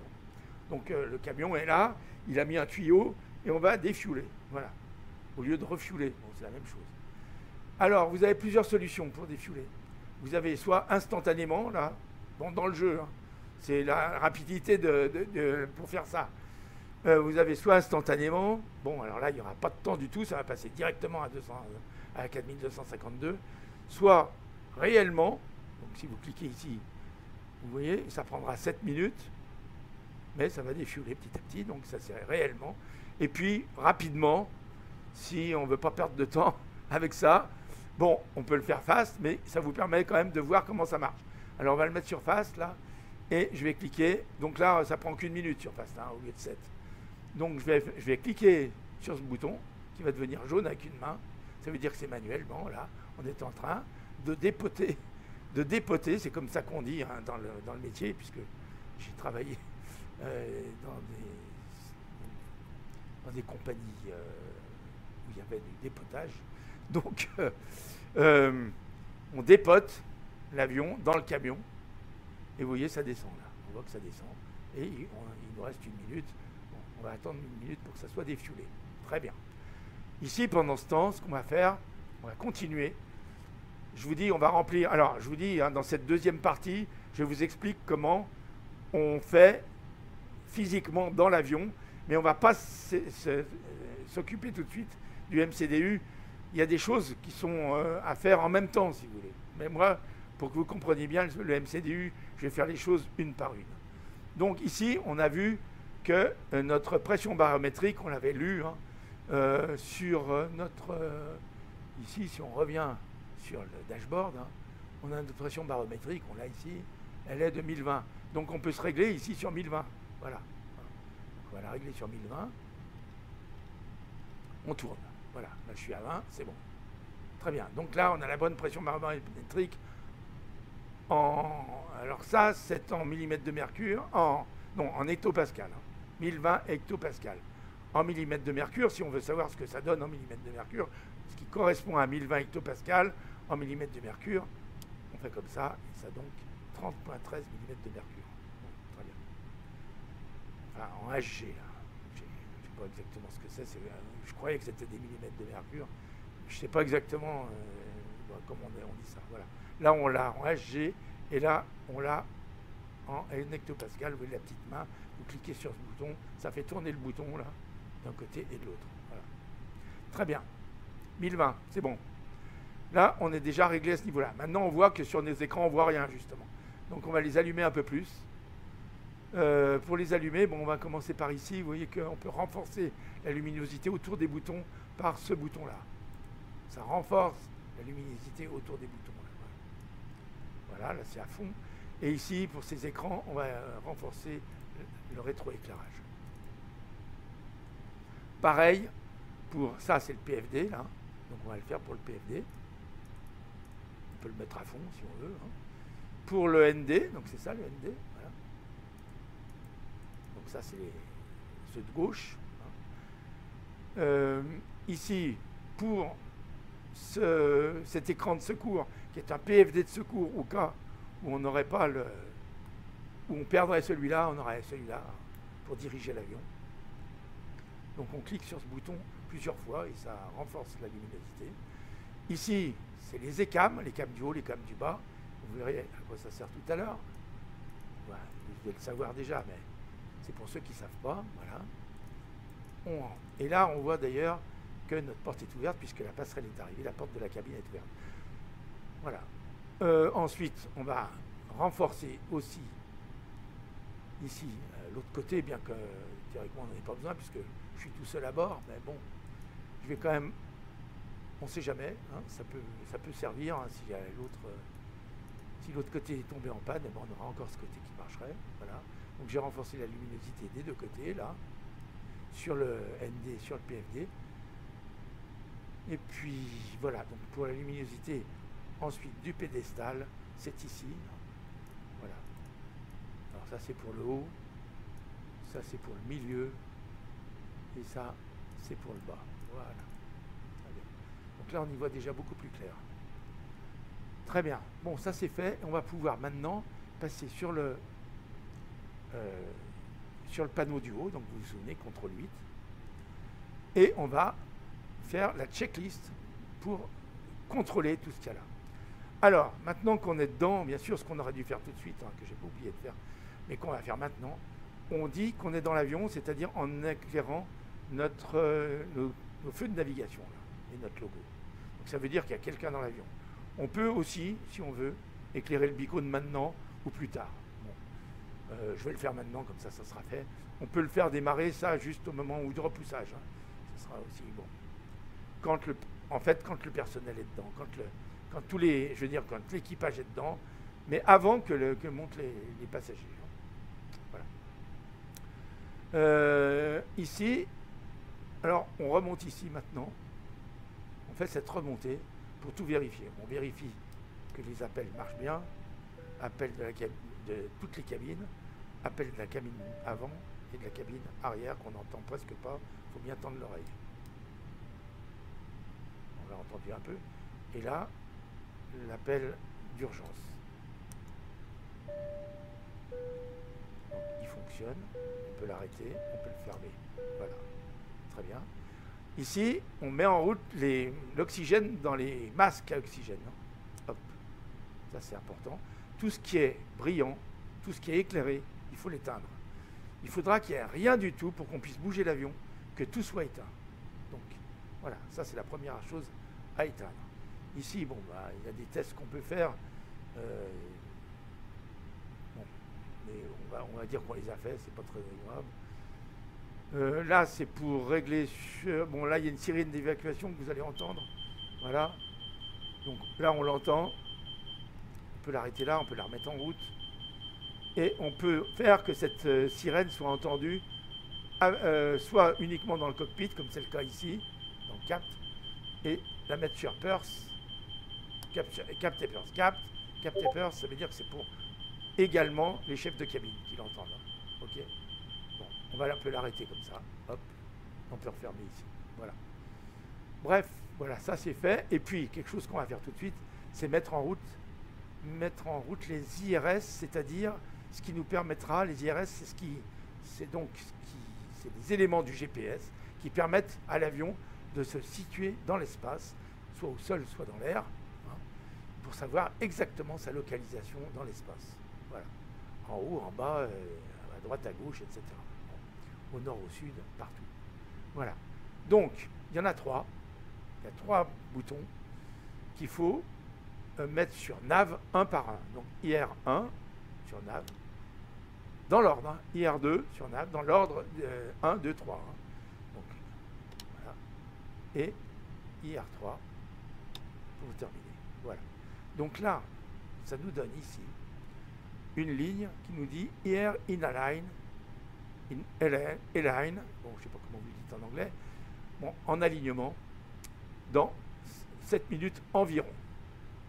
Donc le camion est là, il a mis un tuyau et on va défueler. Voilà. Au lieu de refueler. Bon, c'est la même chose. Alors, vous avez plusieurs solutions pour défueler. Vous avez soit instantanément, là, bon, dans le jeu, hein, c'est la rapidité pour faire ça. Vous avez soit instantanément, bon alors là il n'y aura pas de temps du tout, ça va passer directement à 4252, soit réellement, donc si vous cliquez ici, vous voyez, ça prendra 7 minutes, mais ça va défiouler petit à petit, donc ça c'est réellement. Et puis rapidement, si on ne veut pas perdre de temps avec ça, bon, on peut le faire fast, mais ça vous permet quand même de voir comment ça marche. Alors on va le mettre sur fast là, et je vais cliquer, donc là ça prend qu'une minute sur fast, hein, au lieu de 7. Donc je vais cliquer sur ce bouton qui va devenir jaune avec une main. Ça veut dire que c'est manuel. Bon, là, on est en train de dépoter. C'est comme ça qu'on dit hein, dans le métier, puisque j'ai travaillé dans des compagnies où il y avait du dépotage. Donc, on dépote l'avion dans le camion. Et vous voyez, ça descend là. On voit que ça descend. Et il nous reste une minute. On va attendre une minute pour que ça soit défioulé. Très bien. Ici, pendant ce temps, ce qu'on va faire, on va continuer. Je vous dis, on va remplir. Alors, je vous dis, hein, dans cette deuxième partie, je vous explique comment on fait physiquement dans l'avion, mais on ne va pas s'occuper tout de suite du MCDU. Il y a des choses qui sont à faire en même temps, si vous voulez. Mais moi, pour que vous compreniez bien le MCDU, je vais faire les choses une par une. Donc ici, on a vu que notre pression barométrique, on l'avait lu hein, sur notre... ici, si on revient sur le dashboard, hein, on a notre pression barométrique, on l'a ici, elle est de 1020. Donc on peut se régler ici sur 1020. Voilà. On va la régler sur 1020. On tourne. Voilà, là je suis à 20, c'est bon. Très bien. Donc là, on a la bonne pression barométrique alors ça, c'est en millimètres de mercure, en hectopascal. Hein. 1020 hectopascal. En millimètres de mercure, si on veut savoir ce que ça donne en millimètres de mercure, ce qui correspond à 1020 hectopascal en millimètres de mercure, on fait comme ça, et ça donc 30,13 millimètres de mercure. Bon, très bien. Enfin, en HG, là. Je ne sais pas exactement ce que c'est. Je croyais que c'était des millimètres de mercure. Je ne sais pas exactement comment on dit ça. Voilà. Là, on l'a en HG, et là, on l'a en hectopascal. Vous voyez la petite main, vous cliquez sur ce bouton, ça fait tourner le bouton, là, d'un côté et de l'autre. Voilà. Très bien. 1020, c'est bon. Là, on est déjà réglé à ce niveau-là. Maintenant, on voit que sur nos écrans, on ne voit rien, justement. Donc, on va les allumer un peu plus. Pour les allumer, bon, on va commencer par ici. Vous voyez qu'on peut renforcer la luminosité autour des boutons par ce bouton-là. Ça renforce la luminosité autour des boutons. Voilà, là c'est à fond. Et ici, pour ces écrans, on va renforcer le rétroéclairage. Pareil, pour ça c'est le PFD, là. Donc on va le faire pour le PFD. On peut le mettre à fond si on veut. Hein. Pour le ND, donc c'est ça le ND. Voilà. Donc ça c'est ceux de gauche. Hein. Ici, pour cet écran de secours, qui est un PFD de secours, au cas où on n'aurait pas où on perdrait celui-là, on aurait celui-là pour diriger l'avion. Donc on clique sur ce bouton plusieurs fois et ça renforce la luminosité. Ici, c'est les ECAM, les cams du haut, les cams du bas. Vous verrez à quoi ça sert tout à l'heure. Voilà, vous devez le savoir déjà, mais c'est pour ceux qui ne savent pas. Voilà. Et là, on voit d'ailleurs que notre porte est ouverte puisque la passerelle est arrivée, la porte de la cabine est ouverte. Voilà. Ensuite, on va renforcer aussi ici l'autre côté, bien que théoriquement on n'en ait pas besoin puisque je suis tout seul à bord, mais bon, je vais quand même, on ne sait jamais, hein, ça peut servir hein, si l'autre côté est tombé en panne, ben on aura encore ce côté qui marcherait. Voilà. Donc j'ai renforcé la luminosité des deux côtés là, sur le ND, sur le PFD. Et puis voilà, donc pour la luminosité ensuite du pédestal, c'est ici. Voilà. Alors ça c'est pour le haut, ça c'est pour le milieu, et ça c'est pour le bas. Voilà. Donc là on y voit déjà beaucoup plus clair. Très bien. Bon, ça c'est fait. On va pouvoir maintenant passer sur le panneau du haut, donc vous vous souvenez, CTRL 8. Et on va faire la checklist pour contrôler tout ce qu'il y a là. Alors, maintenant qu'on est dedans, bien sûr, ce qu'on aurait dû faire tout de suite, hein, que j'ai pas oublié de faire, mais qu'on va faire maintenant, on dit qu'on est dans l'avion, c'est-à-dire en éclairant nos feux de navigation là, et notre logo. Donc ça veut dire qu'il y a quelqu'un dans l'avion. On peut aussi, si on veut, éclairer le beacon maintenant ou plus tard. Bon. Je vais le faire maintenant, comme ça sera fait. On peut le faire démarrer, ça, juste au moment où de repoussage. Hein. Ça sera aussi bon. Quand le personnel est dedans, quand l'équipage est dedans, mais avant que montent les passagers. Voilà. Ici, alors on remonte ici maintenant. On fait cette remontée pour tout vérifier. On vérifie que les appels marchent bien, appel de toutes les cabines, appel de la cabine avant et de la cabine arrière qu'on n'entend presque pas. Il faut bien tendre l'oreille. On l'a entendu un peu. Et là, l'appel d'urgence. Il fonctionne. On peut l'arrêter, on peut le fermer. Voilà. Très bien. Ici, on met en route l'oxygène dans les masques à oxygène. Hop. Ça, c'est important. Tout ce qui est brillant, tout ce qui est éclairé, il faut l'éteindre. Il faudra qu'il n'y ait rien du tout pour qu'on puisse bouger l'avion, que tout soit éteint. Donc, voilà. Ça, c'est la première chose à éteindre. Ici, bon, il y a des tests qu'on peut faire. Bon, mais on va dire qu'on les a fait, c'est pas très grave. Là, c'est pour régler sur... Bon, là, il y a une sirène d'évacuation que vous allez entendre. Voilà. Donc là, on l'entend. On peut l'arrêter là, on peut la remettre en route. Et on peut faire que cette sirène soit entendue soit uniquement dans le cockpit, comme c'est le cas ici, dans le CAPT, et la mettre sur Purse. CAPT et Purse. CAPT et Purse, ça veut dire que c'est pour également les chefs de cabine qui l'entendent. Ok. Bon, on va un peu l'arrêter comme ça. Hop. On peut refermer ici. Voilà. Bref, voilà, ça c'est fait. Et puis, quelque chose qu'on va faire tout de suite, c'est mettre en route les IRS, c'est-à-dire ce qui nous permettra, les IRS, c'est des éléments du GPS qui permettent à l'avion de se situer dans l'espace, soit au sol, soit dans l'air, hein, pour savoir exactement sa localisation dans l'espace. Voilà. En haut, en bas, à droite, à gauche, etc. Bon. Au nord, au sud, partout. Voilà. Donc, il y en a 3. Il y a 3 boutons qu'il faut mettre sur nav un par un. Donc, IR1 sur nav, dans l'ordre, hein, IR2 sur nav, dans l'ordre 1, 2, 3. Hein. Donc, voilà. Et IR3 pour terminer. Voilà. Donc là, ça nous donne ici une ligne qui nous dit IR in align, bon, je ne sais pas comment vous le dites en anglais, bon, en alignement, dans 7 minutes environ.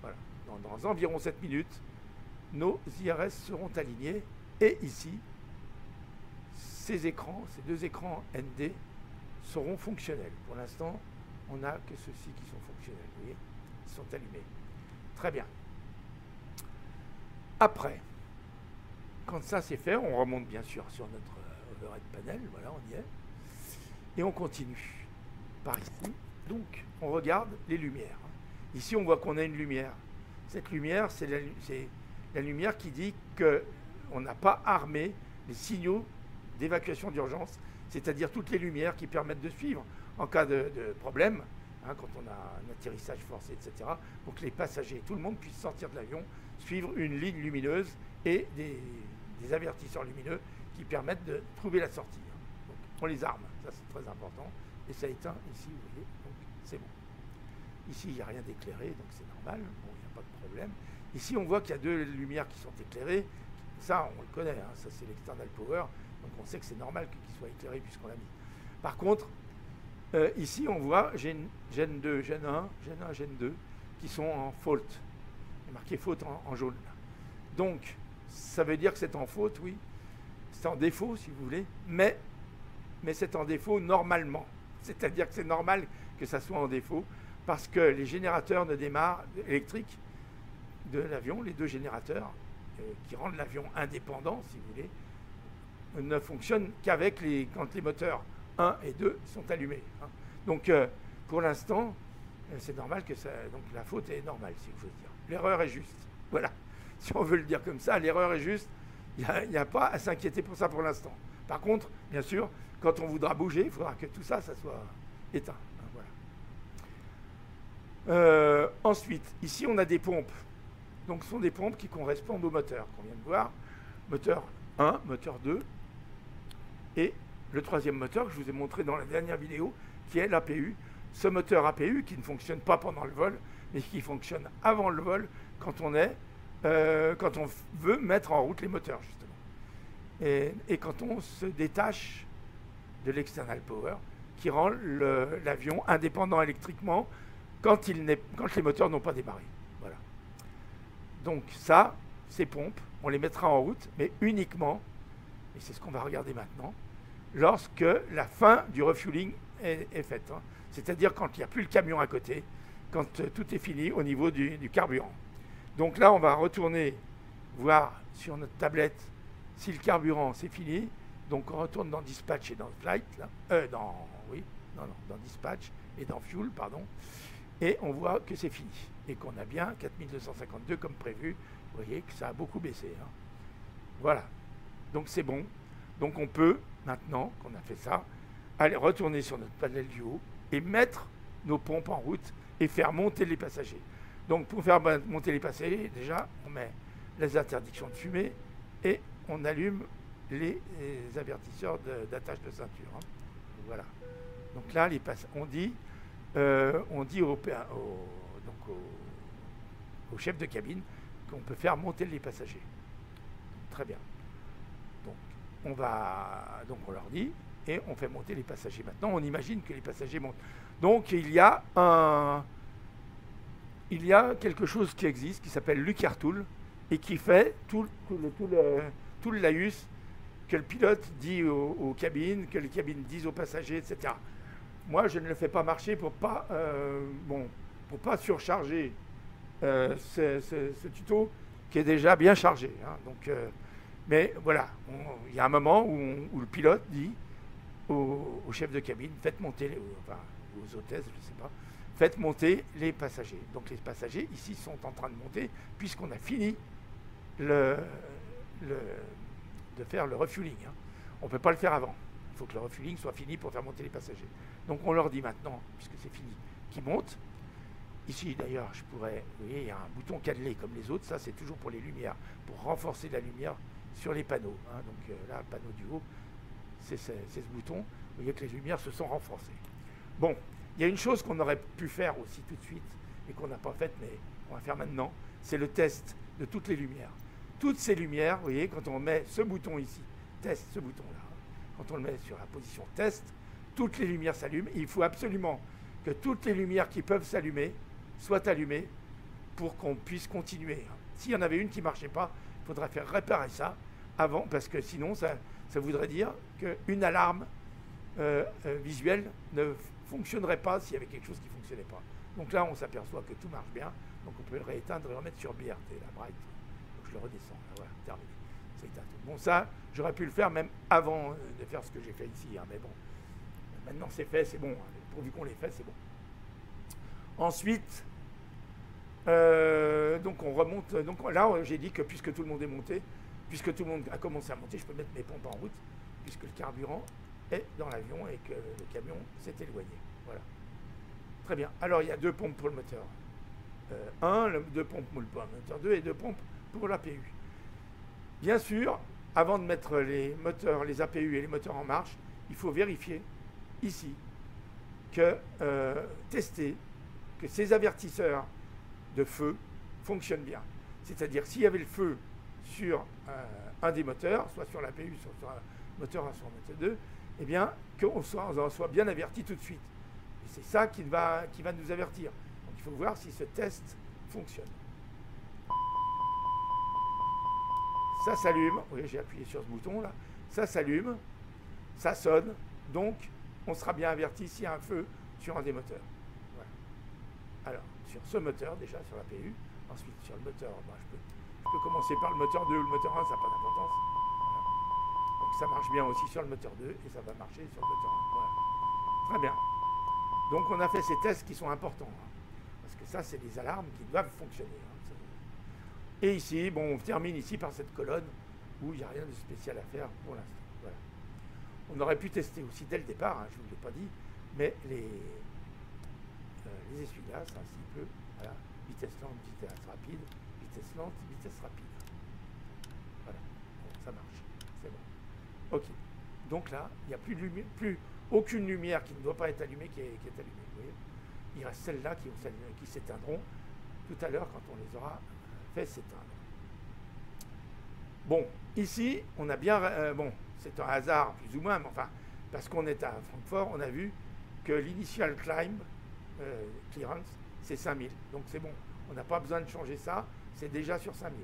Voilà. Dans environ 7 minutes, nos IRS seront alignés. Et ici, ces 2 écrans ND seront fonctionnels. Pour l'instant, on n'a que ceux-ci qui sont fonctionnels. Vous voyez, ils sont allumés. Très bien. Après, quand ça c'est fait, on remonte bien sûr sur notre overhead panel. Voilà, on y est. Et on continue par ici. Donc, on regarde les lumières. Ici, on voit qu'on a une lumière. Cette lumière, c'est la lumière qui dit qu'on n'a pas armé les signaux d'évacuation d'urgence, c'est-à-dire toutes les lumières qui permettent de suivre en cas de problème, hein, quand on a un atterrissage forcé, etc., pour que les passagers, tout le monde puisse sortir de l'avion, suivre une ligne lumineuse et des avertisseurs lumineux qui permettent de trouver la sortie. Donc, on les arme, ça c'est très important, et ça éteint ici, vous voyez, donc c'est bon. Ici, il n'y a rien d'éclairé, donc c'est normal, bon, il n'y a pas de problème. Ici, on voit qu'il y a 2 lumières qui sont éclairées. Ça, on le connaît, hein, ça c'est l'external power, donc on sait que c'est normal qu'il soit éclairé puisqu'on l'a mis. Par contre, ici, on voit Gen 2, Gen 1, Gen 2, qui sont en faute. Il est marqué faute en jaune. Donc, ça veut dire que c'est en faute, oui. C'est en défaut, si vous voulez, mais c'est en défaut normalement. C'est-à-dire que c'est normal que ça soit en défaut, parce que les générateurs de démarrage électriques de l'avion, les 2 générateurs qui rendent l'avion indépendant, si vous voulez, ne fonctionnent qu'avec quand les moteurs 1 et 2 sont allumés. Hein. Donc, pour l'instant, c'est normal que ça... Donc, la faute est normale, si vous voulez dire. L'erreur est juste. Voilà. Si on veut le dire comme ça, l'erreur est juste. Il n'y a pas à s'inquiéter pour ça pour l'instant. Par contre, bien sûr, quand on voudra bouger, il faudra que tout ça, ça soit éteint. Voilà. Ensuite, ici, on a des pompes. Donc, ce sont des pompes qui correspondent au moteur qu'on vient de voir. Moteur 1, moteur 2, et le troisième moteur que je vous ai montré dans la dernière vidéo, qui est l'APU. Ce moteur APU qui ne fonctionne pas pendant le vol, mais qui fonctionne avant le vol quand on veut mettre en route les moteurs, justement. Et quand on se détache de l'external power, qui rend l'avion indépendant électriquement quand les moteurs n'ont pas démarré. Voilà. Donc ça, ces pompes, on les mettra en route, mais uniquement, et c'est ce qu'on va regarder maintenant, lorsque la fin du refueling est faite. Hein. C'est-à-dire quand il n'y a plus le camion à côté, quand tout est fini au niveau du carburant. Donc là, on va retourner voir sur notre tablette si le carburant c'est fini. Donc on retourne dans Dispatch et dans Flight, là. dans Dispatch et dans Fuel, pardon. Et on voit que c'est fini. Et qu'on a bien 4252 comme prévu. Vous voyez que ça a beaucoup baissé. Hein. Voilà. Donc c'est bon. Donc on peut, maintenant qu'on a fait ça, aller retourner sur notre panel du haut et mettre nos pompes en route et faire monter les passagers. Donc pour faire monter les passagers, déjà, on met les interdictions de fumée et on allume les avertisseurs d'attache de ceinture. Hein. Voilà. Donc là, on dit au chef de cabine qu'on peut faire monter les passagers. Très bien. Donc on leur dit et on fait monter les passagers. Maintenant, on imagine que les passagers montent. Donc il y a quelque chose qui existe qui s'appelle l'UCARTool et qui fait tout le laïus que le pilote dit aux cabines, que les cabines disent aux passagers, etc. Moi, je ne le fais pas marcher pour pas surcharger ce tuto qui est déjà bien chargé. Hein. Donc, mais voilà, il y a un moment où le pilote dit au chef de cabine, faites monter, aux hôtesses, je ne sais pas, faites monter les passagers. Donc les passagers ici sont en train de monter puisqu'on a fini de faire le refueling. Hein. On ne peut pas le faire avant. Il faut que le refueling soit fini pour faire monter les passagers. Donc on leur dit maintenant, puisque c'est fini, qu'ils montent. Ici d'ailleurs, vous voyez, il y a un bouton cannelé comme les autres. Ça, c'est toujours pour les lumières, pour renforcer la lumière sur les panneaux. Hein. Donc là, le panneau du haut, c'est ce bouton. Vous voyez que les lumières se sont renforcées. Bon, il y a une chose qu'on aurait pu faire aussi tout de suite et qu'on n'a pas faite, mais on va faire maintenant, c'est le test de toutes les lumières. Toutes ces lumières, vous voyez, quand on met ce bouton ici, test, ce bouton-là, quand on le met sur la position test, toutes les lumières s'allument. Il faut absolument que toutes les lumières qui peuvent s'allumer soient allumées pour qu'on puisse continuer. S'il y en avait une qui ne marchait pas, il faudrait faire réparer ça avant, parce que sinon, ça voudrait dire qu'une alarme visuelle ne fonctionnerait pas s'il y avait quelque chose qui ne fonctionnait pas. Donc là, on s'aperçoit que tout marche bien. Donc on peut le rééteindre et remettre sur BRT, la Bright. Donc je le redescends. Là, voilà, terminé. C'est éteint. Bon, ça, j'aurais pu le faire même avant de faire ce que j'ai fait ici. Hein, mais bon, maintenant c'est fait, c'est bon. Hein, pourvu qu'on l'ait fait, c'est bon. Ensuite, donc on remonte. Donc là, j'ai dit que puisque tout le monde est monté, puisque tout le monde a commencé à monter, je peux mettre mes pompes en route, puisque le carburant est dans l'avion et que le camion s'est éloigné. Voilà. Très bien. Alors, il y a 2 pompes pour le moteur 1, 2 pompes pour le moteur 2 et 2 pompes pour l'APU. Bien sûr, avant de mettre les moteurs, les APU et les moteurs en marche, il faut vérifier ici tester que ces avertisseurs de feu fonctionnent bien. C'est-à-dire, s'il y avait le feu sur un des moteurs, soit sur l'APU, soit sur un moteur 1, soit un moteur 2, eh bien, qu'on soit bien averti tout de suite. Et c'est ça qui va nous avertir. Donc, il faut voir si ce test fonctionne. Ça s'allume. Oui, j'ai appuyé sur ce bouton là. Ça s'allume. Ça sonne. Donc, on sera bien averti s'il y a un feu sur un des moteurs. Voilà. Alors, sur ce moteur, déjà, sur l'APU. Ensuite, sur le moteur, je peux commencer par le moteur 2 ou le moteur 1, ça n'a pas d'importance. Voilà. Donc, ça marche bien aussi sur le moteur 2 et ça va marcher sur le moteur 1. Voilà. Très bien. Donc, on a fait ces tests qui sont importants. Hein, parce que ça, c'est des alarmes qui doivent fonctionner. Hein. Et ici, bon, on termine ici par cette colonne où il n'y a rien de spécial à faire pour l'instant. Voilà. On aurait pu tester aussi dès le départ, hein, je ne vous l'ai pas dit, mais les essuie-glaces, un petit peu, voilà, vitesse lente, vitesse rapide, vitesse lente, vitesse rapide. Voilà, bon, ça marche, c'est bon. Ok, donc là, il n'y a plus aucune lumière qui ne doit pas être allumée qui est allumée. Vous voyez, il reste celles-là qui s'éteindront tout à l'heure quand on les aura fait s'éteindre. Bon, ici, on a bien... bon, c'est un hasard plus ou moins, mais enfin, parce qu'on est à Francfort, on a vu que l'initial climb, clearance, c'est 5000. Donc c'est bon, on n'a pas besoin de changer ça, c'est déjà sur 5000.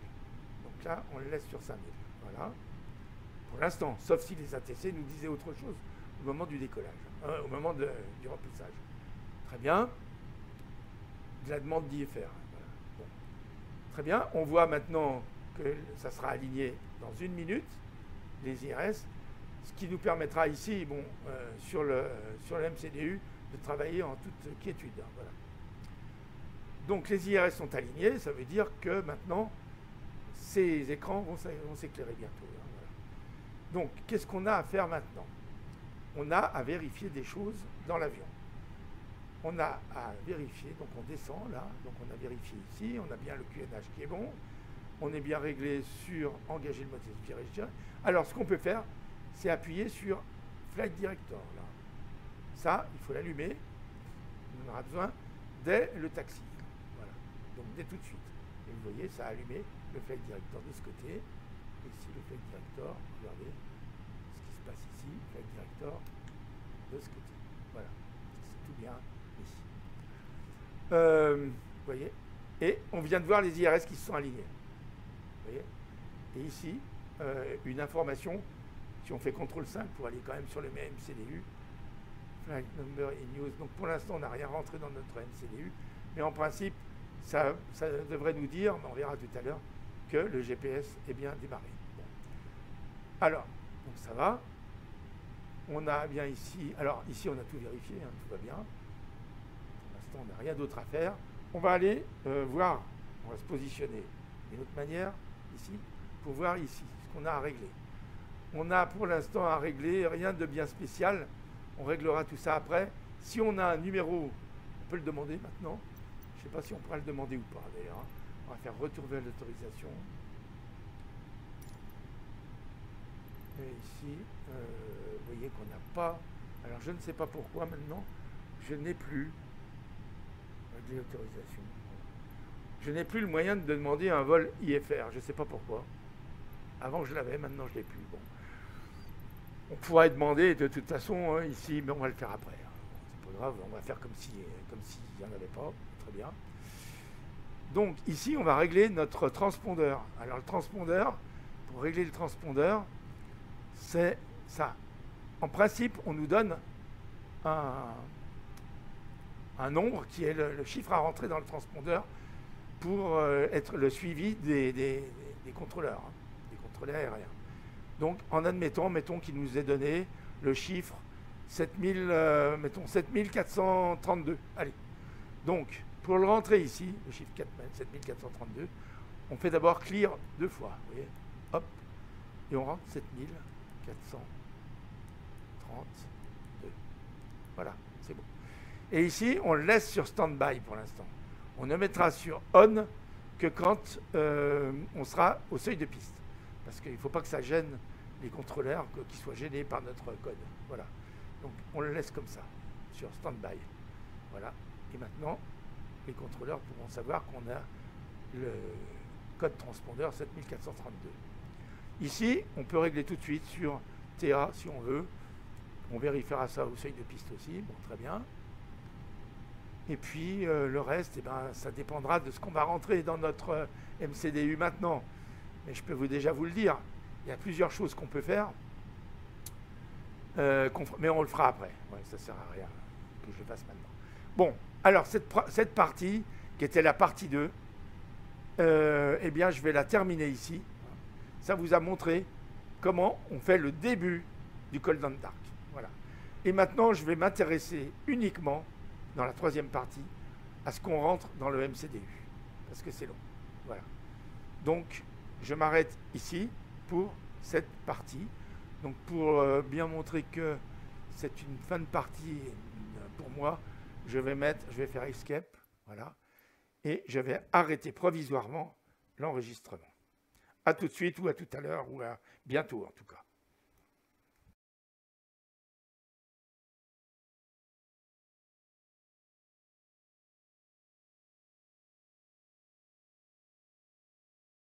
Donc là, on le laisse sur 5000. Voilà. Pour l'instant, sauf si les ATC nous disaient autre chose au moment du décollage, au moment du remplissage. Très bien. De la demande d'IFR. Voilà. Bon. Très bien. On voit maintenant que ça sera aligné dans 1 minute, les IRS, ce qui nous permettra ici, bon, sur le MCDU, de travailler en toute quiétude. Voilà. Donc les IRS sont alignés, ça veut dire que maintenant, ces écrans vont s'éclairer bientôt. Voilà. Donc, qu'est-ce qu'on a à faire maintenant? On a à vérifier des choses dans l'avion. On a à vérifier, donc on descend là, donc on a vérifié ici, on a bien le QNH qui est bon, on est bien réglé sur engager le mode respiration. Alors, ce qu'on peut faire, c'est appuyer sur Flight Director. Là. Ça, il faut l'allumer. On en aura besoin dès le taxi. Voilà. Donc, dès tout de suite. Et vous voyez, ça a allumé le Flight Director de ce côté. Et ici, le Flight Director. Regardez ce qui se passe ici. Flight Director de ce côté. Voilà. C'est tout bien ici. Vous voyez. Et on vient de voir les IRS qui se sont alignés. Vous voyez. Et ici, une information. Si on fait CTRL 5 pour aller quand même sur le même MCDU, Flight Number in Use. Donc pour l'instant, on n'a rien rentré dans notre MCDU, mais en principe, ça devrait nous dire, mais on verra tout à l'heure, que le GPS est bien démarré. Bon. Alors, donc ça va. On a bien ici, alors ici on a tout vérifié, hein, tout va bien. Pour l'instant, on n'a rien d'autre à faire. On va aller voir, on va se positionner d'une autre manière, ici, pour voir ici, ce qu'on a à régler. On a pour l'instant à régler rien de bien spécial. On réglera tout ça après. Si on a un numéro, on peut le demander maintenant. Je ne sais pas si on pourra le demander ou pas d'ailleurs. On va faire retour vers l'autorisation. Et ici, vous voyez qu'on n'a pas... Alors je ne sais pas pourquoi maintenant, je n'ai plus l'autorisation. Je n'ai plus le moyen de demander un vol IFR. Je ne sais pas pourquoi. Avant je l'avais, maintenant je ne l'ai plus. Bon. On pourrait demander de toute façon hein, ici, mais on va le faire après. C'est pas grave, on va faire comme s'il n'y en avait pas. Très bien. Donc ici, on va régler notre transpondeur. Alors le transpondeur, pour régler le transpondeur, c'est ça. En principe, on nous donne un nombre qui est le chiffre à rentrer dans le transpondeur pour être le suivi des contrôleurs, hein, des contrôleurs aériens. Donc, en admettant, mettons qu'il nous ait donné le chiffre 7432. Allez. Donc, pour le rentrer ici, le chiffre 7432, on fait d'abord clear 2 fois. Vous voyez, hop, et on rentre 7432. Voilà, c'est bon. Et ici, on le laisse sur stand-by pour l'instant. On ne mettra sur on que quand on sera au seuil de piste. Parce qu'il ne faut pas que ça gêne les contrôleurs, qu'ils soient gênés par notre code. Voilà. Donc, on le laisse comme ça, sur stand-by. Voilà. Et maintenant, les contrôleurs pourront savoir qu'on a le code transpondeur 7432. Ici, on peut régler tout de suite sur TA si on veut. On vérifiera ça au seuil de piste aussi. Bon, très bien. Et puis, le reste, eh ben, ça dépendra de ce qu'on va rentrer dans notre MCDU maintenant. Mais je peux déjà vous le dire, il y a plusieurs choses qu'on peut faire, mais on le fera après. Ouais, ça ne sert à rien que je le fasse maintenant. Bon, alors cette partie, qui était la partie 2, eh bien, je vais la terminer ici. Ça vous a montré comment on fait le début du Cold and Dark. Voilà. Et maintenant, je vais m'intéresser uniquement, dans la 3e partie, à ce qu'on rentre dans le MCDU, parce que c'est long. Voilà. Donc, je m'arrête ici pour cette partie. Donc pour bien montrer que c'est une fin de partie pour moi, je vais faire escape, voilà, et je vais arrêter provisoirement l'enregistrement. À tout de suite ou à tout à l'heure ou à bientôt en tout cas.